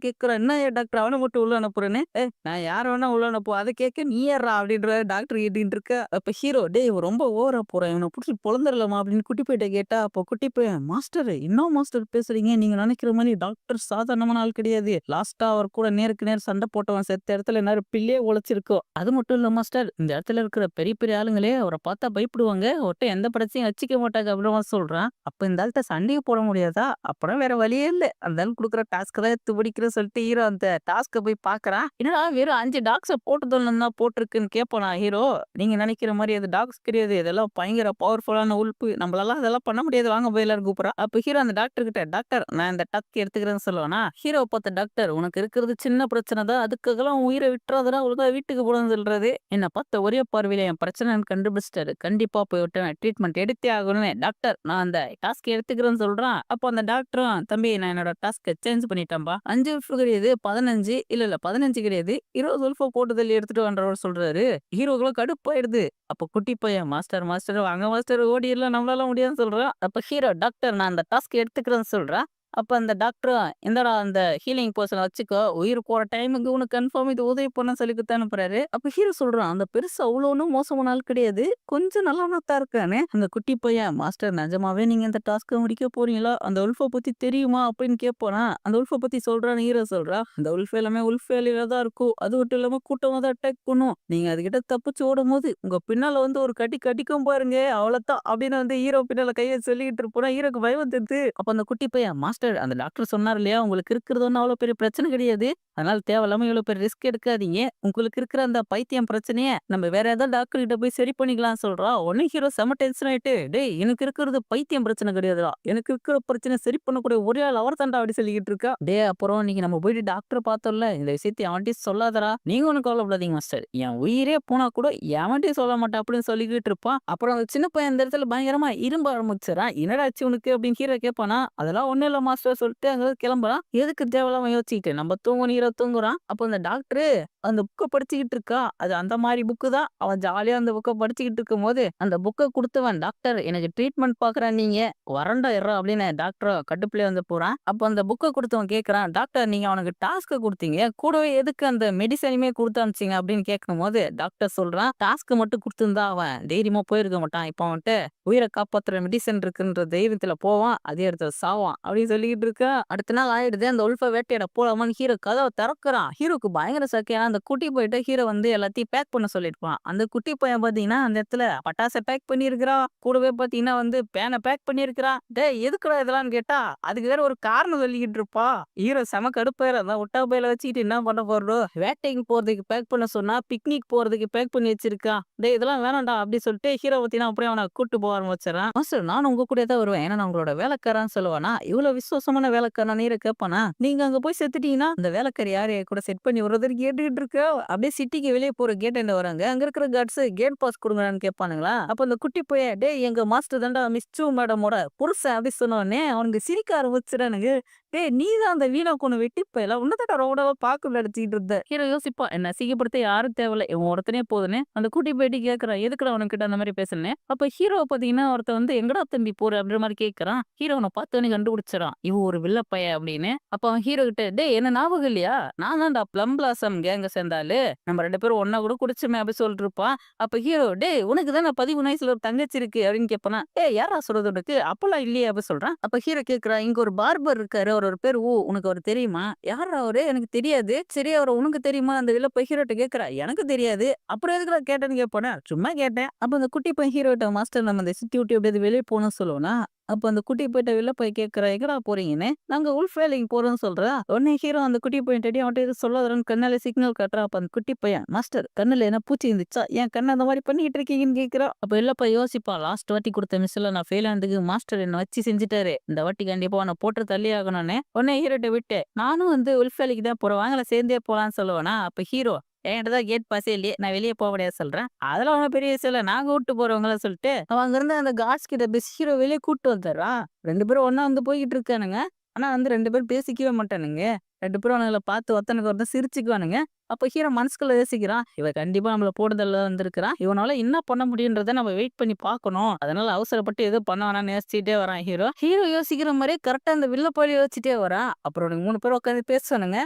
கேட்கிறான் என்ன டாக்டர் அவனை மட்டும் உள்ள அனுப்புறேன்னு. நான் யார வேணா உள்ள அனுப்போ அதை கேட்க நீ ஏறா அப்படின்ற டாக்டர் கேட்டு இருக்க. அப்ப ஹீரோ டே ரொம்ப ஓவரா போறேன் இவனை பிடிச்சி பொழந்துடலாமா அப்படின்னு குட்டி போயிட்ட கேட்டா அப்ப குட்டி போய் மாஸ்டர் இன்னும் மாஸ்டர் பேசுறீங்க நீங்க நினைக்கிற மாதிரி டாக்டர் சாதாரணமான ஆள் கிடையாது. லாஸ்டா அவர் கூட நேருக்கு நேர் சண்டை போட்டவன் செத்த இடத்துல நேரம் பிள்ளையே உழைச்சிருக்கோம். அது மட்டும் இல்ல மாஸ்டர் இந்த இடத்துல இருக்கிற பெரிய பெரிய ஆளுங்களே அவரை பார்த்தா பயப்படுவாங்க ஒட்ட எந்த படத்தையும் வச்சுக்க மாட்டாங்க அப்படின்ற சொல்றான். அப்ப இந்த ஆள்கிட்ட சண்டையை போட முடியாதா அப்புறம் வேற வழியே இல்ல அந்த ஆள் கொடுக்குற டாஸ்க் தான் எடுத்து பிடிக்கிற சொல்லிட்டு ஹீரோ அந்த டாஸ்க போய் பாக்குறான். என்னடா வெறும் 5 டாக்ஸ போட்டுதான் போட்டிருக்குன்னு கேட்பானா ஹீரோ. நீங்க நினைக்கிற மாதிரி அது டாக்ஸ் கிடையாது இதெல்லாம் பயங்கர பவர்ஃபுல்லான உறுப்பு நம்மளால அதெல்லாம் பண்ண முடியாது வாங்க போய் எல்லாரும் கூப்பிடா. அப்ப ஹீரோ அந்த டாக்டர் கிட்ட டாக்டர் நான் இந்த டாஸ்க் எடுத்துக்கிறேன்னு சொல்லுவானா. ஹீரோ பார்த்த டாக்டர் உனக்கு இருக்கிறது சின்ன பிரச்சனை தான் அதுக்காகலாம் உயிரை விட்டுறாதுனா ஒழுங்கா வீட்டுக்கு போடணும்னு சொல்றது. என்ன பார்த்த ஒரே பார்வையில என் பிரச்சனை கண்டுபிடிச்சிட்டாரு கண்டிப்பா போய் விட்டு நான் ட்ரீட்மெண்ட் ட்ரீட்மெண்ட் எடுத்தே ஆகணும்னு டாக்டர் நான் அந்த டாஸ்க் எடுத்துக்கிறேன்னு சொல்றான். அப்போ அந்த டாக்டரும் தம்பி நான் என்னோட டாஸ்க்க சேஞ்ச் பண்ணிட்டேன்பா. 5 உல்ஃபு கிடையாது 15 இல்ல 15 கிடையாது 20 உல்ஃப போட்டு தள்ளி எடுத்துட்டு வான்றவர் சொல்றாரு. ஹீரோக்குலாம் கடுப்பாயிடுது. அப்ப குட்டி பையன் மாஸ்டர் மாஸ்டர் வாங்க மாஸ்டர் ஓடிரலாம் நம்மளால முடியாதுன்னு சொல்றான். அப்ப ஹீரோ டாக்டர் நான் அந்த டாஸ்க் எடுத்துக்கிறேன்னு சொல்றான். அப்ப அந்த டாக்டரும் இந்தாடா அந்த ஹீலிங் போர்ஷன வச்சுக்கோ. உயிர் போற டைமுக்கு உனக்கு கன்ஃபார்ம் இது உதவி பண்ண சொல்லி குடுத்து அனுப்புறாரு. அப்ப ஹீரோ சொல்றான் அந்த பெருசு அவ்வளோ ஒண்ணும் மோசமான ஆள் கிடையாது. கொஞ்சம் நல்லவனா தான் இருக்கானே. அந்த குட்டி பையன் மாஸ்டர் நிஜமாவே நீங்க இந்த டாஸ்க்க முடிக்க போறீங்களா? அந்த உல்ஃப பத்தி தெரியுமா? அப்படின்னு கேட்பானா. அந்த உல்ஃப பத்தி சொல்றான்னு ஹீரோ சொல்றான். அந்த உல்ஃப் எல்லாமே உல்ஃப் வேலையில தான் இருக்கும். அது மட்டும் இல்லாம கூட்டமா தான் அட்டாக் பண்ணும். நீங்க அதுகிட்ட தப்பிச்சு ஓடும்போது உங்க பின்னால வந்து ஒரு கடி கடிக்கும் பாருங்க. அவ்வளவுதான் அப்படின்னு வந்து ஹீரோ பின்னால கைய சொல்லிட்டு இருப்போம். ஹீரோக்கு பயம் வந்துருது. அப்ப அந்த குட்டி பையன் மாஸ்டர் அந்த டாக்டர் சொன்னார் இல்லையா உங்களுக்கு இருக்கிறது ஒன்றும் அவ்வளோ பெரிய பிரச்சனை கிடையாது. அதனால தேவையில்லாம இவ்வளோ பெரிய ரிஸ்க் எடுக்காதீங்க. உங்களுக்கு இருக்கிற அந்த பைத்தியம் பிரச்சனைய நம்ம வேற ஏதாவது டாக்டர் கிட்ட போய் சரி பண்ணிக்கலாம் சொல்றா. உடனே ஹீரோ செம டென்ஷன் ஆயிட்டு டேய் எனக்கு இருக்கிறது பைத்தியம் பிரச்சனை கிடையாதுடா. எனக்கு இருக்கிற பிரச்சனை சரி பண்ணக்கூடிய ஒரே ஆள் அவர் தான்டா அப்படி சொல்லிக்கிட்டு இருக்கா. டேய் அப்புறம் இன்னைக்கு நம்ம போயிட்டு டாக்டர் பார்த்தோம்ல இந்த விஷயத்தை அவன்கிட்ட சொல்லாதடா. நீங்க ஒன்றும் கவலைப்படாதீங்க மாஸ்டர். என் உயிரே போனா கூட எவன்கிட்டயும் சொல்ல மாட்டேன் அப்படின்னு சொல்லிக்கிட்டு இருப்பான். அப்புறம் அந்த சின்ன பையன் இந்த இடத்துல பயங்கரமா இரும்ப ஆரம்பிச்சிடறான். என்னடா ஆச்சு உனக்கு அப்படின்னு ஹீரோ கேட்பானா. அதெல்லாம் ஒன்னும் இல்ல மாஸ்டர் சொல்லிட்டு அங்க கிளம்புறான். எதுக்கு தேவையில்லாம யோசிச்சுக்கிட்டு நம்ம தூங்கணும் ஹீரோ தூங்குறான். அப்போ அந்த டாக்டரு அந்த புக்க படிச்சுக்கிட்டு இருக்கா. அது அந்த மாரி புக்கு தான். அவன் ஜாலியா அந்த புக்க படிச்சுக்கிட்டு இருக்கும்போது அந்த புக்க குடுத்தவன் டாக்டர் எனக்கு ட்ரீட்மெண்ட் பாக்குறேன் நீங்க வரண்டா இர்றா அப்படின்னு டாக்டர் கட்டுப்புலயே வந்து போறான். அப்ப அந்த புக்க குடுத்தவன் கேக்குறான் டாக்டர் நீங்க அவனுக்கு டாஸ்க் குடுத்தீங்க கூடவே எதுக்கு அந்த மெடிசனுமே குடுத்து அனுப்பிச்சீங்க அப்படின்னு கேட்கும்போது டாக்டர் சொல்றான் டாஸ்க் மட்டும் குடுத்திருந்தா அவன் தைரியமா போயிருக்க மாட்டான். இப்ப அவன்கிட்ட உயிரை காப்பாத்துற மெடிசன் இருக்குன்ற தைரியத்துல போவான் அதே இடத்துல சாவான் அப்படின்னு சொல்லிக்கிட்டு இருக்கா. அடுத்த நாள் ஆயிடுது. அந்த உல்ஃப வேட்டையாட போலாமான்னு ஹீரோ கதவை திறக்கிறான். ஹீரோக்கு பயங்கர சக்கை. ஏன்னா அந்த குட்டி போயிட்டு ஹீரோ வந்து எல்லாத்தையும் பேக் பண்ண சொல்லிருப்பான். அந்த குட்டி பையன் பாத்தீங்கன்னா அந்த இடத்துல பட்டாசை பேக் பண்ணியிருக்கிறான். கூடவே பாத்தீங்கன்னா வந்து பேனை பேக் பண்ணியிருக்கிறான். டேய் எதுக்குடா இதெல்லாம் கேட்டா அதுக்கு வேற ஒரு காரணம் சொல்லிக்கிட்டு இருப்பா. ஹீரோ செம கடுப்பாயிர அதான் ஒட்டா பையில வச்சுக்கிட்டு என்ன பண்ண போறோம் வேட்டைக்கு போறதுக்கு பேக் பண்ண சொன்னா பிக்னிக் போறதுக்கு பேக் பண்ணி வச்சிருக்கான். டேய் இதெல்லாம் வேணாம்டா அப்படி சொல்லிட்டு ஹீரோ பாத்தீங்கன்னா அப்படியே அவனை கூட்டு போக ஆரம்பிச்சிடறான். மாஸ்டர் நானும் உங்க கூட தான் வருவேன். ஏன்னா நான் உங்களோட வேலைக்காரன்னு சொல்லுவானா. இவ்வளவு விசுவாசமான வேலைக்காரன் நீரை கேட்பானா. நீங்க அங்க போய் செத்துட்டீங்கன்னா அந்த வேலைக்காரி யாரு கூட செட் பண்ணி விடுறதுக்கு கேட்டுக்கிட்டு இருக்கா. அப்படியே சிட்டிக்கு வெளியே போற கேட் என்ன வராங்க. அங்க இருக்கிற கார்ட்ஸ் கேட் பாஸ் கொடுங்கன்னு கேட்பானுங்களா. அப்ப அந்த குட்டி போய் டேய் எங்க மாஸ்டர் தாண்டா மிஸ் சூ மேடமோட புருஷன் அப்படி சொன்ன உடனே அவனுக்கு சிரிக்க ஆரம்பிச்சிடானுங்க. டேய் நீ தான் அந்த வீணா கொண்டு வெட்டி போயில உன்னதான் ரோடவா பாக்கு நடிச்சுக்கிட்டு இருந்த. ஹீரோ யோசிப்பா என்ன அசிங்கப்படுத்த யாரும் தேவையில்ல இவன் ஒருத்தனே போதுன்னு அந்த குட்டி போயிட்டு கேட்கறான் எதுக்குடா அவனுக்கிட்ட அந்த மாதிரி பேசுனேன். அப்ப ஹீரோ பாத்தீங்கன்னா ஒருத்த வந்து எங்கடா தம்பி போற அப்படின்ற மாதிரி கேட்கறான். ஹீரோனை பார்த்தோன்னே கண்டுபிடிச்சிடறான் இவன் ஒரு வில்ல பையன் அப்படின்னு. அப்ப அவன் ஹீரோ கிட்ட டேய் என்ன ஞாபகம் இல்லையா நான் தான்டா பிளம் பிளாசம் கேங்க சேர்ந்தாலு நம்ம 2 பேரும் ஒன்னா கூட குடிச்சுமே அப்படி சொல்லிட்டு இருப்பான். அப்ப ஹீரோ டேய் உனக்கு தான் 13 வயசுல ஒரு தங்கச்சி இருக்கு அப்படின்னு கேட்பானா. டேய் யாரா சொல்றது உனக்கு அப்பெல்லாம் இல்லையே அப்படி சொல்றான். அப்ப ஹீரோ கேட்கறான் இங்க ஒரு பார்பர் இருக்காரு அவர் ஒரு பேர் உனக்கு அவர் தெரியுமா. யாரா அவரு எனக்கு தெரியாது. சரி அவர் உனக்கு தெரியுமா அந்த வில்ல போய் ஹீரோட்ட கேட்கறா எனக்கு தெரியாது. அப்புறம் எதுக்குடா கேட்டேன்னு கேட்பானா சும்மா கேட்டேன். அப்ப அந்த குட்டி பையன் ஹீரோட்ட மாஸ்டர் நம்ம இந்த சிட்டி விட்டு எப்படியாவது வெளியே போகணும்னு சொல்லுவோம்னா. அப்ப அந்த குட்டி போயிட்ட வெளில போய் கேட்கறா எங்கடா போறீங்கன்னு. நாங்க உல்ஃப் வேலைக்கு போறோம்னு சொல்றா. உடனே ஹீரோ அந்த குட்டி பையன் அவன்கிட்ட எதுவும் சொல்லாதன்னு கண்ணால சிக்னல் காட்டுறான். அப்ப அந்த குட்டி பையன் மாஸ்டர் கண்ணுல என்ன பூச்சி இருந்துச்சா என் கண்ணை அந்த மாதிரி பண்ணிட்டு இருக்கீங்கன்னு கேட்கிறா. அப்ப இல்லப்பா யோசிப்பா லாஸ்ட் வாட்டி கொடுத்த மிஸ்ல நான் ஃபெயில் ஆனதுக்கு மாஸ்டர் என்ன வச்சு செஞ்சுட்டாரு. இந்த வாட்டி கண்டிப்பா அவனை போட்டு தள்ளி ஆகணும்னு உடனே ஹீரோட்ட விட்டு நானும் வந்து உல்ஃப் வேலைக்கு தான் போறேன் வாங்கல சேர்ந்தே போலான்னு சொல்லுவேனா. அப்ப ஹீரோ என்கிட்ட தான் கேட் பாஸே இல்லையே நான் வெளியே போக முடியாது சொல்றேன். அதெல்லாம் ஒன்றும் பெரிய விஷயம் இல்லை நாங்க விட்டு போறவங்கள சொல்லிட்டு அவன் அங்க இருந்து அந்த காட்ஸ் கிட்ட பெஸ்ட் ஹீரோ வெளியே கூட்டு வந்துடுறான். 2 பேரும் ஒன்னா வந்து போய்கிட்டு இருக்கானுங்க. ஆனா வந்து 2 பேரும் பேசிக்கவே மாட்டானுங்க. 2 பேரும் அவனுங்களை பார்த்து ஒருத்தனுக்கு ஒருத்தன் சிரிச்சுக்குவானுங்க. அப்ப ஹீரோ மனசுக்குள்ள யோசிக்கிறான் இவன் கண்டிப்பா நம்மள போடுதல்ல வந்திருக்கிறான். இவனால என்ன பண்ண முடியுன்றத நம்ம வெயிட் பண்ணி பார்க்கணும். அதனால அவசரப்பட்டு எதுவும் பண்ண வேணாம்னு யோசிச்சுட்டே வரான் ஹீரோ. ஹீரோ யோசிக்கிற மாதிரியே கரெக்டா அந்த வில்ல போய் யோசிச்சுட்டே வரான். அப்புறம் 3 பேரும் உட்காந்து பேசுவானுங்க.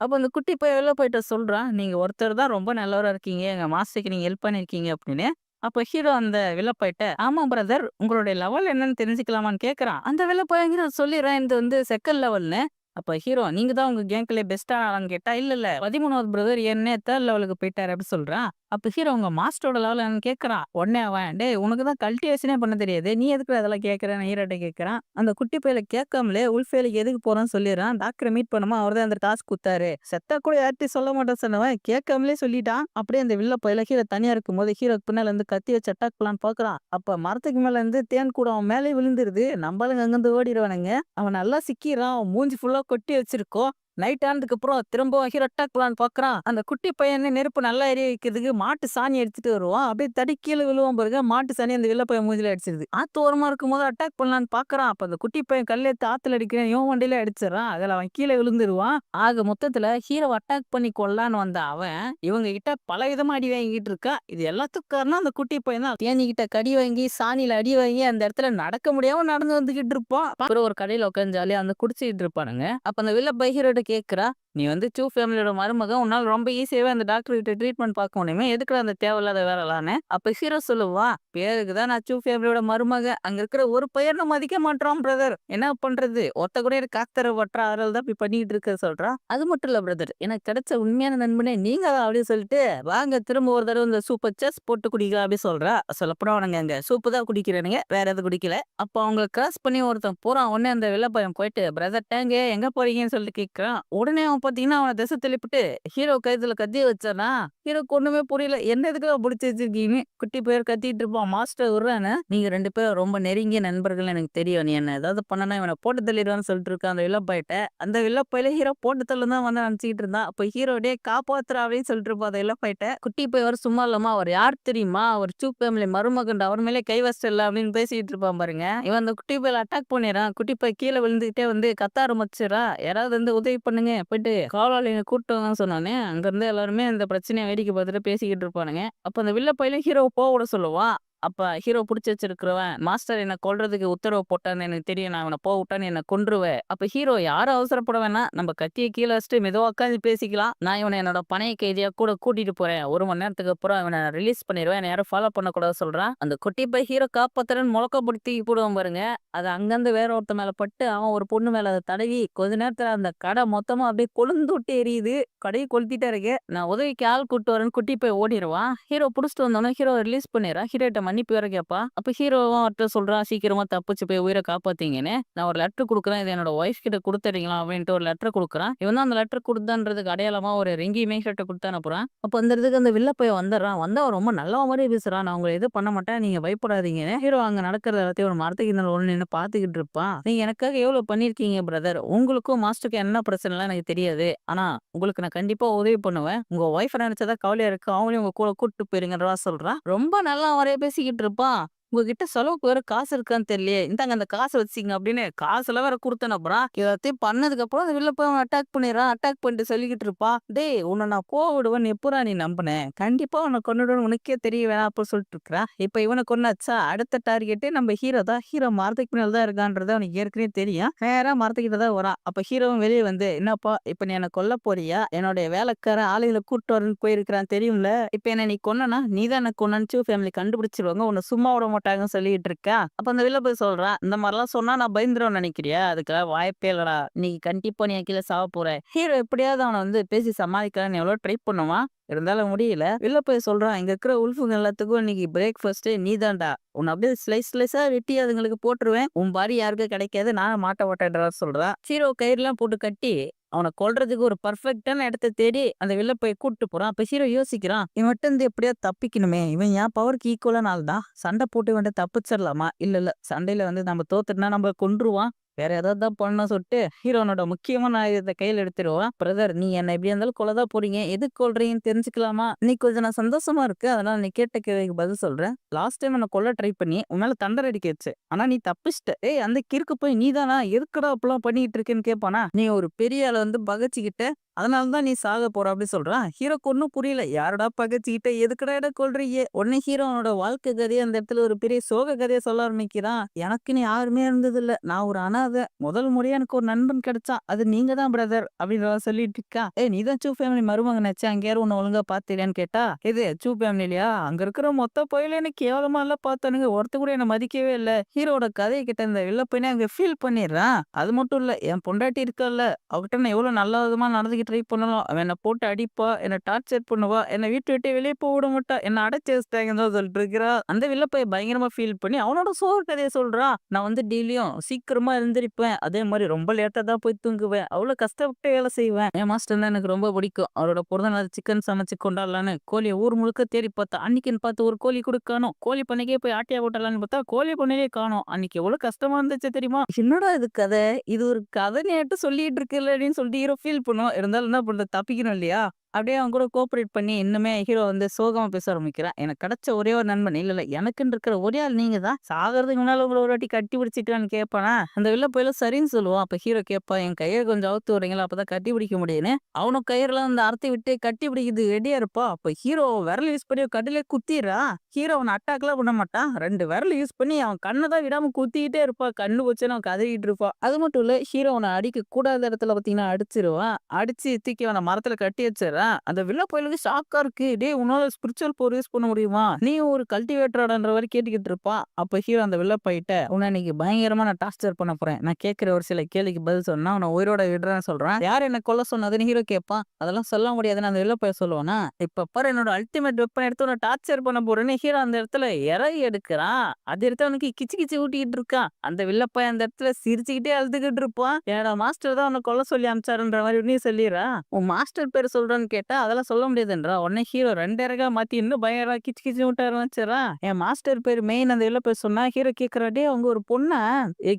அப்ப அந்த குட்டி போய் வெளில போயிட்டு சொல்றான் நீங்க ஒருத்தர் தான் ரொம்ப நல்லவரா இருக்கீங்க எங்க மாஸ்டருக்கு நீங்க ஹெல்ப் பண்ணிருக்கீங்க அப்படின்னு. அப்ப ஹீரோ அந்த வில்ல போயிட்டு ஆமா பிரதர் உங்களுடைய லெவல் என்னன்னு தெரிஞ்சுக்கலாமான்னு கேக்குறான். அந்த வில்ல போய் சொல்லிடுறேன் இது வந்து செகண்ட் லெவல்னு. அப்ப ஹீரோ நீங்க தான் உங்க கேங்க்ல பெஸ்டான ஆளான்னு கேட்டா இல்ல 13வது பிரதர் என்ன 3rd லெவலுக்கு போயிட்டாரு அப்படி சொல்றான். அப்ப ஹீரோ உங்க மாஸ்டரோட லெவல் என்னன்னு கேட்கறான். உடனே அவன் டேய் உனக்கு தான் கல்டிவேஷனே பண்ண தெரியாது நீ எதுக்கு அதெல்லாம் கேட்கறேன்னு ஹீரோட்ட கேட்கறான். அந்த குட்டி பையில கேட்காமலே உல்ஃப் வேலைக்கு எதுக்கு போறான்னு சொல்லிடுறான். டாக்டரை மீட் பண்ணுமா அவர் தான் அந்த டாஸ்க் குத்தாரு. செத்தா கூட யார்ட்டையும் சொல்ல மாட்டேன் சொன்னவன் கேட்காமலே சொல்லிட்டான். அப்படியே அந்த வில்ல பையில ஹீரோ தனியா இருக்கும் போது ஹீரோக்கு பின்னால இருந்து கத்தி வச்சு அட்டாக் பண்ணலான்னு பாக்குறான். அப்ப மரத்துக்கு மேல இருந்து தேன் கூட அவன் மேலே விழுந்துருது. நம்மளுங்க அங்கிருந்து ஓடிடுவானுங்க. அவன் நல்லா சிக்கிறான். அவன் மூஞ்சி ஃபுல்லா கொட்டி வச்சிருக்கோம். நைட் ஆனதுக்கு அப்புறம் திரும்பவும் ஹீரோ அட்டாக் பண்ணலான்னு பாக்குறான். அந்த குட்டி பையன் நெருப்பு நல்லா எரிய வைக்கிறதுக்கு மாட்டு சாணி எடுத்துட்டு வருவான். அப்படியே தடி கீழ விழுவான் பாருங்க. மாட்டு சாணி அந்த வில்ல பையன் மூஞ்சில அடிச்சிருது. ஆத்து ஓரமா இருக்கும்போது அட்டாக் பண்ணலான்னு பாக்குறான். அப்ப அந்த குட்டி பையன் கல்ல எடுத்து ஆத்துல அடிக்கிறான். இவன் மண்டையில அடிச்சிடறான். அதுல அவன் கீழ விழுந்துருவான். ஆக மொத்தத்துல ஹீரோவ அட்டாக் பண்ணி கொல்லான்னு வந்த அவன் இவங்க கிட்ட பல விதமா அடி வாங்கிட்டு இருக்கான். இது எல்லாத்துக்கும் காரணம் அந்த குட்டி பையன் தான். தேனீகிட்ட கடி வாங்கி சாணியில அடி வாங்கி அந்த இடத்துல நடக்க முடியாம நடந்து வந்துகிட்டு இருப்பான். அப்புறம் ஒரு கடையில உட்காந்து ஜாலியா வந்து குடிச்சிட்டு இருப்பானுங்க. அப்ப அந்த வில்ல பை ஹீரோட்ட கேக்குறா, நீ வந்து சூ ஃபேமிலியோட மருமகன். உன்னால ரொம்ப ஈஸியாவே அந்த டாக்டர் கிட்ட ட்ரீட்மெண்ட் பார்க்க முடியுமே. எதுக்குடா அந்த தேவையில்லாத வேலைலான்னு. அப்ப ஹீரோ சொல்லுவான், பேருக்கு தான் நான் சூ ஃபேமிலியோட மருமக. அங்க இருக்கிற ஒரு பையனும் மதிக்க மாட்றான் பிரதர். என்ன பண்றது? ஒருத்த கூட எனக்கு காத்தர வட்றா. அதனால தான் இப்படி பண்ணிட்டு இருக்க சொல்றா. அது மட்டும் இல்ல பிரதர். எனக்கு கிடைச்ச உண்மையான நண்பனே நீங்க தான் அப்படின்னு சொல்லிட்டு, வாங்க திரும்ப ஒரு தடவை இந்த சூப்பர் செஸ் போட்டு குடிக்கலாம் அப்படி சொல்றா. சொல்லப்போனா அவனுங்க அங்க சூப்பு தான் குடிக்கிறானுங்க. வேற எதுவும் குடிக்கல. அப்ப அவங்க கிராஸ் பண்ணி ஒருத்தன் போறான். உடனே அந்த வெள்ள பையன் போயிட்டு பிரதர் டேங்க எங்க போறீங்கன்னு சொல்லிட்டு கேட்கிறான். உடனே அவன் பாத்தீங்கன்னா அவனை திசை திருப்பிட்டு ஹீரோ கழுத்துல கத்திய வச்சானா. ஹீரோக்கு ஒண்ணுமே புரியல. என்ன எதுக்கு பிடிச்சி வச்சிருக்கீங்கன்னு குட்டி பேர் கத்திட்டு இருப்பான். மாஸ்டர் விடுறானு நீங்க 2 பேரும் ரொம்ப நெருங்கிய நண்பர்கள் எனக்கு தெரியும். நீ என்ன ஏதாவது பண்ணனா இவனை போட்டு தள்ளிடுவான்னு சொல்லிட்டு இருக்கான் அந்த வில்லப்பாயிட்ட. அந்த வில்லப்பாயில ஹீரோ போட்டு தள்ளு தான் வந்து நினைச்சிட்டு இருந்தான். அப்ப ஹீரோடே காப்பாத்துறா அப்படின்னு சொல்லிட்டு இருப்பான் அந்த வில்லப்பாயிட்ட. குட்டி போய் வர சும்மா இல்லாம அவர் யார் தெரியுமா? அவர் சூ ஃபேமிலி மருமகன் அவர் மேலே கை வச்சிடல அப்படின்னு பேசிட்டு இருப்பான் பாருங்க. இவன் அந்த குட்டி பையில அட்டாக் பண்ணிடுறான். குட்டி பை கீழே விழுந்துகிட்டே வந்து கத்த ஆரம்பிச்சிடறா. யாராவது வந்து உதவி பண்ணுங்க போயிட்டு காவலாளிங்க கூட்டு வாங்கன்னு சொன்னானே. அங்க இருந்து எல்லாருமே இந்த பிரச்சனையை வேடிக்கை பார்த்துட்டு பேசிக்கிட்டு இருப்பானுங்க. அப்ப அந்த வில்ல பையில ஹீரோவை போக விட சொல்லுவான். அப்ப ஹீரோ புடிச்சு வச்சிருக்கிறவன் மாஸ்டர் என்ன கொல்றதுக்கு உத்தரவு போட்டான்னு எனக்கு தெரியும். நான் இவனை போக விட்டான்னு என்ன கொன்றுவேன். அப்ப ஹீரோ யாரும் அவசரப்பட வேணாம். நம்ம கத்தியை கீழே வச்சுட்டு மெதுவா உட்காந்து பேசிக்கலாம். நான் இவனை என்னோட பணைய கைதியா கூட கூட்டிட்டு போறேன். 1 மணி நேரத்துக்கு அப்புறம் இவனை ரிலீஸ் பண்ணிடுவேன். என்ன யாரும் ஃபாலோ பண்ணக்கூடாது சொல்றான். அந்த குட்டி பை ஹீரோ காப்பாத்துறேன்னு முழக்க பிடித்தி போடுவான் பாருங்க. அது அங்கிருந்து வேற ஒருத்த மேல பட்டு அவன் ஒரு பொண்ணு மேல அதை தடவி கொஞ்ச நேரத்துல அந்த கடை மொத்தமா அப்படியே கொழுந்து விட்டு எரியுது. கடையை கொளுத்திட்டே இருக்கு. நான் உதவிக்கு ஆள் கூட்டு வரேன்னு குட்டி போய் ஓடிடுவான். ஹீரோ புடிச்சிட்டு வந்தோன்னே ஹீரோ ரிலீஸ் பண்ணிடுறான். ஹீரோட்ட மன்னிப்பு வேற கேட்பான். அப்ப ஹீரோவும் அவர்ட்ட சொல்றான், சீக்கிரமா தப்பிச்சு போய் உயிரை காப்பாத்தீங்கன்னு. நான் ஒரு லெட்டர் குடுக்குறேன். இதை என்னோட ஒய்ஃப் கிட்ட குடுத்துறீங்களா அப்படின்ட்டு ஒரு லெட்டர் குடுக்குறான். இவன் தான் அந்த லெட்டர் குடுத்தான்றதுக்கு அடையாளமா ஒரு ரிங்கியுமே ஹீரோட்ட குடுத்து அனுப்புறான். அப்ப அந்த இடத்துக்கு அந்த வில்ல பையன் வந்துடுறான். வந்தா அவன் ரொம்ப நல்லவ மாதிரி பேசுறான். நான் உங்களை எதுவும் பண்ண மாட்டேன். நீங்க பயப்படாதீங்கன்னு. ஹீரோ அங்க நடக்கிறது எல்லாத்தையும் ஒரு மரத்துக்கு இந்த ஒண்ணு நின்னு பாத்துக்கிட்டு இருப்பான். நீங்க எனக்காக எவ்வளவு பண்ணிருக்கீங்க பிரதர். உங்களுக்கும் மாஸ்டருக்கும் என்ன பிரச்சனைலாம் எனக்கு தெரியாது. ஆனா உங்களுக்கு நான் கண்டிப்பா உதவி பண்ணுவேன். உங்க ஒய்ஃப நினைச்சதான் கவலையா இருக்கு. அவங்களையும் உங்க கூட கூட்டிட்டு போயிருங்கன்றதா சொல்றான். ரொம்ப நல்லா அவரே பேசிக்கிட்டு இருப்பான். உங்ககிட்ட செலவுக்கு வேற காசு இருக்கான்னு தெரியலையே. இந்தாங்க அந்த காச வச்சுக்கங்க அப்படின்னு காசுலாம் வேற குடுத்தேன் அப்புறம். எல்லாத்தையும் பண்ணதுக்கு அப்புறம் அந்த வெளில போய் அவன் அட்டாக் பண்ணிடுறான். அட்டாக் பண்ணிட்டு சொல்லிக்கிட்டு இருப்பான். டேய் உன்னை நான் விடுவேன்னு எப்படா நீ நம்பினேன்? கண்டிப்பா உன்னை கொன்னுடுவேன்னு உனக்கே தெரிய வேணாம் அப்படின்னு சொல்லிட்டு இருக்கிறா. இப்ப இவனை கொன்னாச்சா அடுத்த டார்கெட்டே நம்ம ஹீரோ தான். ஹீரோ மரத்துக்கு பின்னால தான் இருக்கான்றது அவனுக்கு ஏற்கனவே தெரியும். நேரா மரத்துக்கிட்ட தான் வரான். அப்ப ஹீரோவும் வெளியே வந்து என்னப்பா இப்ப நீ என்ன கொல்ல போறியா? என்னுடைய வேலைக்காரன் ஆளுகளை கூட்டு வரேன்னு போயிருக்கிறான் தெரியும்ல. இப்ப என்ன நீ கொன்னனா நீ தான் என்ன கொன்னன்னு சூ ஃபேமிலி கண்டுபிடிச்சிருவாங்க. உன்னை சும்மா விட மாட்டாங்கன்னு சொல்லிட்டு இருக்கா. அப்ப அந்த வெளில போய் சொல்றான், இந்த மாதிரிலாம் சொன்னா நான் பயந்துருவேன் நினைக்கிறியா? அதுக்கெல்லாம் வாய்ப்பே இல்லடா. நீ கண்டிப்பா நீ என் கீழ சாவ போற. ஹீரோ எப்படியாவது அவனை வந்து பேசி சமாளிக்கலாம்னு எவ்வளவு ட்ரை பண்ணுவான். இருந்தாலும் முடியல. வெளில போய் சொல்றான், இங்க இருக்கிற உல்ஃபுங்க எல்லாத்துக்கும் இன்னைக்கு பிரேக்ஃபாஸ்ட் நீதான்டா. உன்னை அப்படியே ஸ்லைஸா வெட்டி அதுங்களுக்கு போட்டுருவேன். உன் பாடி யாருக்கும் கிடைக்காது. நானும் மாட்ட மாட்டேன்றா சொல்றான். ஹீரோ கயிறுலாம் போட்டு கட்டி அவனை கொல்றதுக்கு ஒரு பெர்ஃபெக்ட்டான இடத்த தேடி அந்த வெளில போய் கூட்டு போறான். அப்ப ஹீரோ யோசிக்கிறான், இவன்ட்ட இருந்து எப்படியாவது தப்பிக்கணுமே. இவன் என் பவருக்கு ஈக்குவலான ஆள் தான். சண்டை போட்டு இவன்ட்ட தப்பிச்சிடலாமா? இல்ல சண்டையில வந்து நம்ம தோத்துட்டா நம்ம கொன்றுவான். வேற ஏதாவது தான் பண்ணணும் சொல்லிட்டு ஹீரோனோட முக்கியமான ஆயுதத்தை கையில எடுத்துருவான். பிரதர் நீ என்ன எப்படியா இருந்தாலும் கொல்லதான் போறீங்க. எதுக்கு கொல்றீங்கன்னு தெரிஞ்சுக்கலாமா? இன்னைக்கு கொஞ்சம் நான் சந்தோஷமா இருக்கு. அதனால நீ கேட்ட கேள்விக்கு பதில் சொல்றேன். லாஸ்ட் டைம் என்ன கொல்ல ட்ரை பண்ணி உன் மேல தண்டனை அடிக்கச்சு. ஆனா நீ தப்பிச்சிட்ட. ஏய் அந்த கிறுக்கு போய் நீதானா எதுக்குடா அப்பெல்லாம் பண்ணிட்டு இருக்கேன்னு கேட்பானா? நீ ஒரு பெரிய ஆளை வந்து பகச்சுக்கிட்ட அதனாலதான் நீ சாக போற அப்படி சொல்றான். ஹீரோக்கு ஒன்னும் புரியல. யாரடா பகச்சுக்கிட்ட எதுக்குடா இட கொல்றீங்க? உடனே ஹீரோனோட வாழ்க்கை கதையை அந்த இடத்துல ஒரு பெரிய சோக கதையை சொல்ல ஆரம்பிக்கிறான். எனக்குன்னு யாருமே இருந்தது இல்ல. நான் ஒரு அனாதை. முதல் முறையா எனக்கு ஒரு நண்பன் கிடைச்சான். அது நீங்க தான் பிரதர் அப்படின்னு சொல்லிட்டு இருக்கா. ஏய் நீ தான் சூ ஃபேமிலி மருமகன் நினைச்சு அங்க யாரும் உன்னை ஒழுங்கா பாத்துறியான்னு கேட்டா, இது சூ ஃபேமிலியா அங்க இருக்கிற மொத்த பயில எனக்கு கேவலமா எல்லாம் பார்த்தானுங்க. ஒருத்த கூட என்ன மதிக்கவே இல்ல. ஹீரோட கதையை கிட்ட இந்த வெளில போய் அங்க ஃபீல் பண்ணிடுறான். அது மட்டும் இல்ல என் பொண்டாட்டி இருக்கல்ல அவகிட்ட நான் எவ்வளவு நல்ல விதமா நடந்துகிட்டு ட்ரை பண்ணலாம். அவன் என்ன போட்டு அடிப்பா, என்ன டார்ச்சர் பண்ணுவா, என்ன வீட்ட விட்டு வெளிய போ விட மாட்டா, என்ன அடைச்சு வச்சுட்டாங்கன்னு தான் சொல்லிட்டு இருக்கிறா. அந்த வில்ல பையன் பயங்கரமா ஃபீல் பண்ணி அவனோட சோக கதைய சொல்றான். நான் வந்து டெய்லியும் சீக்கிரமா எழுந்திரிப்பேன். அதே மாரி ரொம்ப லேட்டா தான் போய் தூங்குவேன். அவ்ளோ கஷ்டப்பட்டு வேலை செய்வேன். என் மாஸ்டர்னா எனக்கு ரொம்ப பிடிக்கும். அவரோட பிறந்த நாள் சிக்கன் சமைச்சு கொண்டாடலான்னு கோழிய ஊர் முழுக்க தேடி பார்த்தா, அன்னைக்குன்னு பார்த்து ஒரு கோழி கூட காணோம். கோழி பண்ணைக்கே போய் ஆட்டியா போட்டலான்னு பார்த்தா, கோழி பண்ணையிலே காணோம். அன்னைக்கு எவ்வளோ கஷ்டமா இருந்துச்சு தெரியுமா? என்னடா இது கதை? இது ஒரு கதையாட்டும் சொல்லிட்டு இருக்குல்ல அப்படின்னு சொல்லிட்டு ஹீரோ ஃபீல் பண்ணுவான். இருந்தாலும் என்ன பண்றது? தப்பிக்கணும் இல்லையா? அப்படியே அவன் கூட கோஆப்பரேட் பண்ணி இன்னுமே ஹீரோ வந்து சோகமா பேச ஆரம்பிக்கிறான். எனக்கு கிடைச்ச ஒரே ஒரு நண்பன். இல்ல, இல்ல எனக்குன்னு இருக்கிற ஒரே ஆள் நீங்க தான். சாகறதுக்கு முன்னால உங்கள ஒரு வாட்டி கட்டி பிடிச்சிட்டான்னு கேட்பானா? அந்த வில்ல போயில சரின்னு சொல்லுவான். அப்ப ஹீரோ கேட்பான், என் கைய கொஞ்சம் அவுத்து விடுறீங்களா? அப்பதான் கட்டி பிடிக்க முடியும்னு. அவனும் கயிறுலாம் அந்த அறுத்து விட்டு கட்டி பிடிக்குது ரெடியா இருப்பா. அப்ப ஹீரோ விரல் யூஸ் பண்ணி கட்டிலே குத்திடுறான். ஹீரோ அவனை அட்டாக்லாம் பண்ண மாட்டான். 2 விரல் யூஸ் பண்ணி அவன் கண்ணை தான் விடாம குத்திக்கிட்டே இருப்பா. கண்ணு போச்சுன்னு அவன் கதறிட்டு இருப்பா. அது மட்டும் இல்ல, ஹீரோ அவனை அடிக்க கூடாத இடத்துல பாத்தீங்கன்னா அடிச்சிருவான். அடிச்சு தூக்கி அவன மரத்துல கட்டி வச்சிடுறான். அந்த வில்ல பயலுக்கு ஷாக்கா இருக்கு. டேய் உன்னால ஸ்பிரிச்சுவல் பவர் யூஸ் பண்ண முடியுமா? நீ ஒரு கல்டிவேட்டராடன்ற வரை கேட்டுக்கிட்டு இருப்பான். அப்ப ஹீரோ அந்த வில்ல பையிட்ட உன்னை இன்னைக்கு பயங்கரமா நான் டார்ச்சர் பண்ண போறேன். நான் கேட்கிற ஒரு சில கேள்விக்கு பதில் சொன்னா உன்னை உயிரோட விடுறேன்னு சொல்றான். யார் என்ன கொல்ல சொன்னதுன்னு ஹீரோ கேட்பான். அதெல்லாம் சொல்ல முடியாதுன்னு அந்த வில்ல பைய சொல்லுவானா. இப்ப பாரு என்னோட அல்டிமேட் வெப்பன் எடுத்து உன்னை டார்ச்சர் பண்ண போறேன்னு ஹீரோ அந்த இடத்துல இறகி எடுக்கிறான். அது எடுத்து அவனுக்கு கிச்சு கிச்சு ஊட்டிக்கிட்டு இருக்கான். அந்த வில்ல பையன் அந்த இடத்துல சிரிச்சுக்கிட்டே அழுதுகிட்டு இருப்பான். என்னோட மாஸ்டர் தான் உன்னை கொல்ல சொல்லி அனுப்பிச்சாருன்ற மாதிரி நீ சொல்லிடுறா. உன் மாஸ்டர் பேர் சொல்றான்னு கேட்டா அதெல்லாம் சொல்ல முடியாதுன்றா. உடனே ஹீரோ 2 இறகா மாத்தி இன்னும் பயங்கரமா கிச்சு கிச்சு விட்ட ஆரம்பிச்சிடறான். என் மாஸ்டர் பேர் மெயின் அந்த வில்ல பேர் சொன்னா ஹீரோ கேக்குறா, டேய் அவங்க ஒரு பொண்ணா?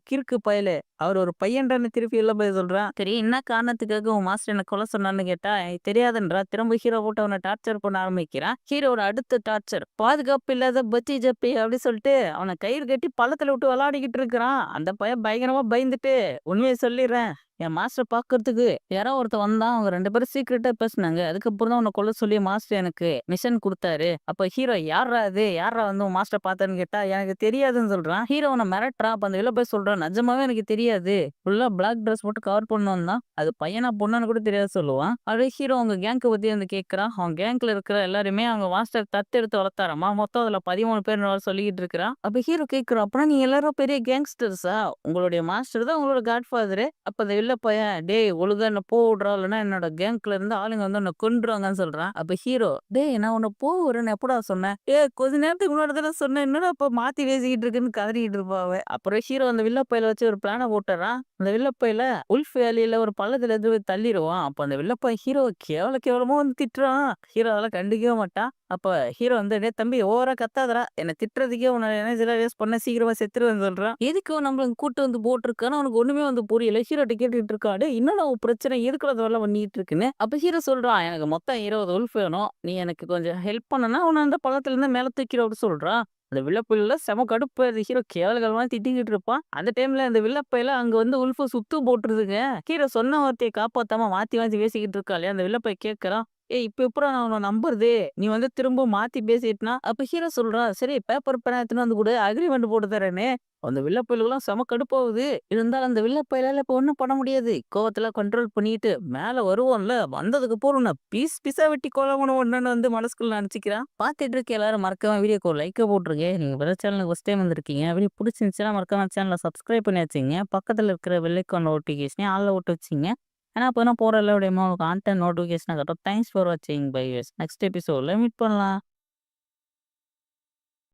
கிறுக்கு பயலே, அவர் ஒரு பையன்றன்னு திருப்பி வில்ல போய் சொல்றான். சரி என்ன காரணத்துக்காக உன் மாஸ்டர் என்ன கொலை சொன்னான்னு கேட்டா எனக்கு தெரியாதுன்றா. திரும்ப ஹீரோ போட்டு அவனை டார்ச்சர் பண்ண ஆரம்பிக்கிறான். ஹீரோட அடுத்த டார்ச்சர் பாதுகாப்பு இல்லாத பச்சி ஜப்பி அப்படி சொல்லிட்டு அவனை கயிறு கட்டி பள்ளத்துல விட்டு விளையாடிக்கிட்டு இருக்கிறான். அந்த பையன் பயங்கரமா பயந்துட்டு உண்மையை சொல்லிடுறேன், என் மாஸ்டர் பாக்குறதுக்கு யாரோ ஒருத்தன் வந்தான். அவங்க 2 பேரும் சீக்கிரட்டா பேசுனாங்க. அதுக்கப்புறம் தான் உன்னை கொல்ல சொல்லி மாஸ்டர் எனக்கு மிஷன் கொடுத்தாரு. அப்ப ஹீரோ யாரா அது, யாரா வந்து உன் மாஸ்டர் பார்த்தான்னு கேட்டா எனக்கு தெரியாதுன்னு சொல்றான். ஹீரோ அவனை மிரட்டுறான். அப்ப அந்த வெளில போய் சொல்றான், நிஜமாவே எனக்கு தெரியாது, ஃபுல்லா பிளாக் ட்ரெஸ் போட்டு கவர் பண்ணணும் தான், அது பையனா பொண்ணான்னு கூட தெரியாது சொல்லுவான். அப்படியே ஹீரோ அவங்க கேங்க் பத்தி வந்து கேட்கறான். அவன் கேங்க்ல இருக்கிற எல்லாருமே அவங்க மாஸ்டர் தத்தெடுத்து வளர்த்தாராமா. மொத்தம் அதுல 13 பேர் சொல்லிக்கிட்டு இருக்கிறான். அப்ப ஹீரோ கேட்கிறான், அப்புறம் நீங்க எல்லாரும் பெரிய கேங்ஸ்டர்ஸா? உங்களுடைய மாஸ்டர் தான் உங்களோட காட்ஃபாதரு. அப்ப அந்த வில்ல பையன், டேய் ஒழுங்கா என்ன போ விட்றா, இல்லைன்னா என்னோட கேங்க்ல இருந்து ஆளுங்க வந்து உன்னை கொன்றுவாங்கன்னு சொல்றான். அப்ப ஹீரோ, டேய் நான் உன்னை போ விடுறேன்னு எப்படா சொன்னேன்? கொஞ்ச நேரத்துக்கு முன்னாடி தானே சொன்னேன், என்னடா இப்ப மாத்தி பேசிக்கிட்டு இருக்குன்னு கதறிட்டு இருப்பாவ. அப்புறம் ஹீரோ அந்த வில்ல பையில வச்சு ஒரு பிளான போட்டுறான். அந்த வில்ல பையில உல்ஃப் வேலியில ஒரு பள்ளத்துல இருந்து போய் தள்ளிடுவான். அப்ப அந்த வில்ல பையன் ஹீரோ கேவலமா வந்து திட்டுறான். ஹீரோ அதெல்லாம் கண்டுக்கவே மாட்டான். அப்ப ஹீரோ வந்து, டேய் தம்பி ஓவரா கத்தாதடா, என்ன திட்டுறதுக்கே உன்னை எனர்ஜிலாம் வேஸ்ட் பண்ண, சீக்கிரமா செத்துருவேன்னு சொல்றான். எதுக்கு நம்மள கூட்டு வந்து போட்டிருக்கான்னு அவனுக்கு ஒண்ணுமே வந்து புரியல. ஹீரோட்ட கேட்டுட்டு இருக்கான், டேய் என்னடா உன் பிரச்சனை, எதுக்குடா அதெல்லாம் பண்ணிட்டு இருக்குன்னு. அப்ப ஹீரோ சொல்றான், எனக்கு மொத்தம் 20 உல்ஃப் வேணும், நீ எனக்கு கொஞ்சம் ஹெல்ப் பண்ணனா உன்னை அந்த பள்ளத்துல இருந்து மேல தூக்கிட அப்படி சொல்றான். அந்த வில்லப்புள்ள செம கடுப்பு. அது ஹீரோ கேவலமா திட்டிக்கிட்டு இருப்பான். அந்த டைம்ல அந்த வில்லப்பையில அங்க வந்து உல்ஃப சுத்து போட்டுருதுங்க. ஹீரோ சொன்ன வார்த்தையை காப்பாத்தாம மாத்தி மாத்தி பேசிக்கிட்டு இருக்கா இல்லையா, அந்த வில்லப்பை கேட்கறான். ஏய் இப்ப எப்புட்றா நான் உன்ன நம்புறது? நீ வந்து திரும்ப மாத்தி பேசிட்டனா? அப்ப ஹீரோ சொல்றான், சரி பேப்பர் பேனா எடுத்துன்னு வந்து குடு, அக்ரிமெண்ட் போட்டு தரேன்னு. அந்த வில்ல பயலுகலாம் செம கடுப்பாவுது. இருந்தாலும் அந்த வில்ல பயலால இப்ப ஒண்ணும் பண்ண முடியாது. கோவத்துல கண்ட்ரோல் பண்ணிட்டு மேல வருவோம்ல, வந்ததுக்கு அப்புறம் உன்ன பீஸ் பீஸா வெட்டி கொலை பண்ணுவேன்னு வந்து மனசுக்குள்ள நெனச்சுக்கிறான். பாத்துட்டு இருக்க எல்லாரும் மறக்காம வீடியோக்கு ஒரு லைக்க போட்டுருங்க. நீங்க வேற சேனலுக்கு ஃபர்ஸ்ட் டைம் வந்திருக்கீங்க. வீடியோ புடிச்சிருந்துச்சுன்னா மறக்காம சேனல சப்ஸ்கிரைப் பண்ணி வச்சுக்கங்க. பக்கத்துல இருக்கிற பெல் ஐகான் நோட்டிஃபிகேஷனையும் ஆல்ல போட்டு வச்சுக்கங்க. ஏன்னா அப்பதான் போற எல்லா வீடியோவும் கான்டென்ட் நோட்டிஃபிகேஷன் காட்டும். தேங்க்ஸ் ஃபார் வாட்சிங் பை. நெக்ஸ்ட் எபிசோட்ல மீட் பண்ணலாம்.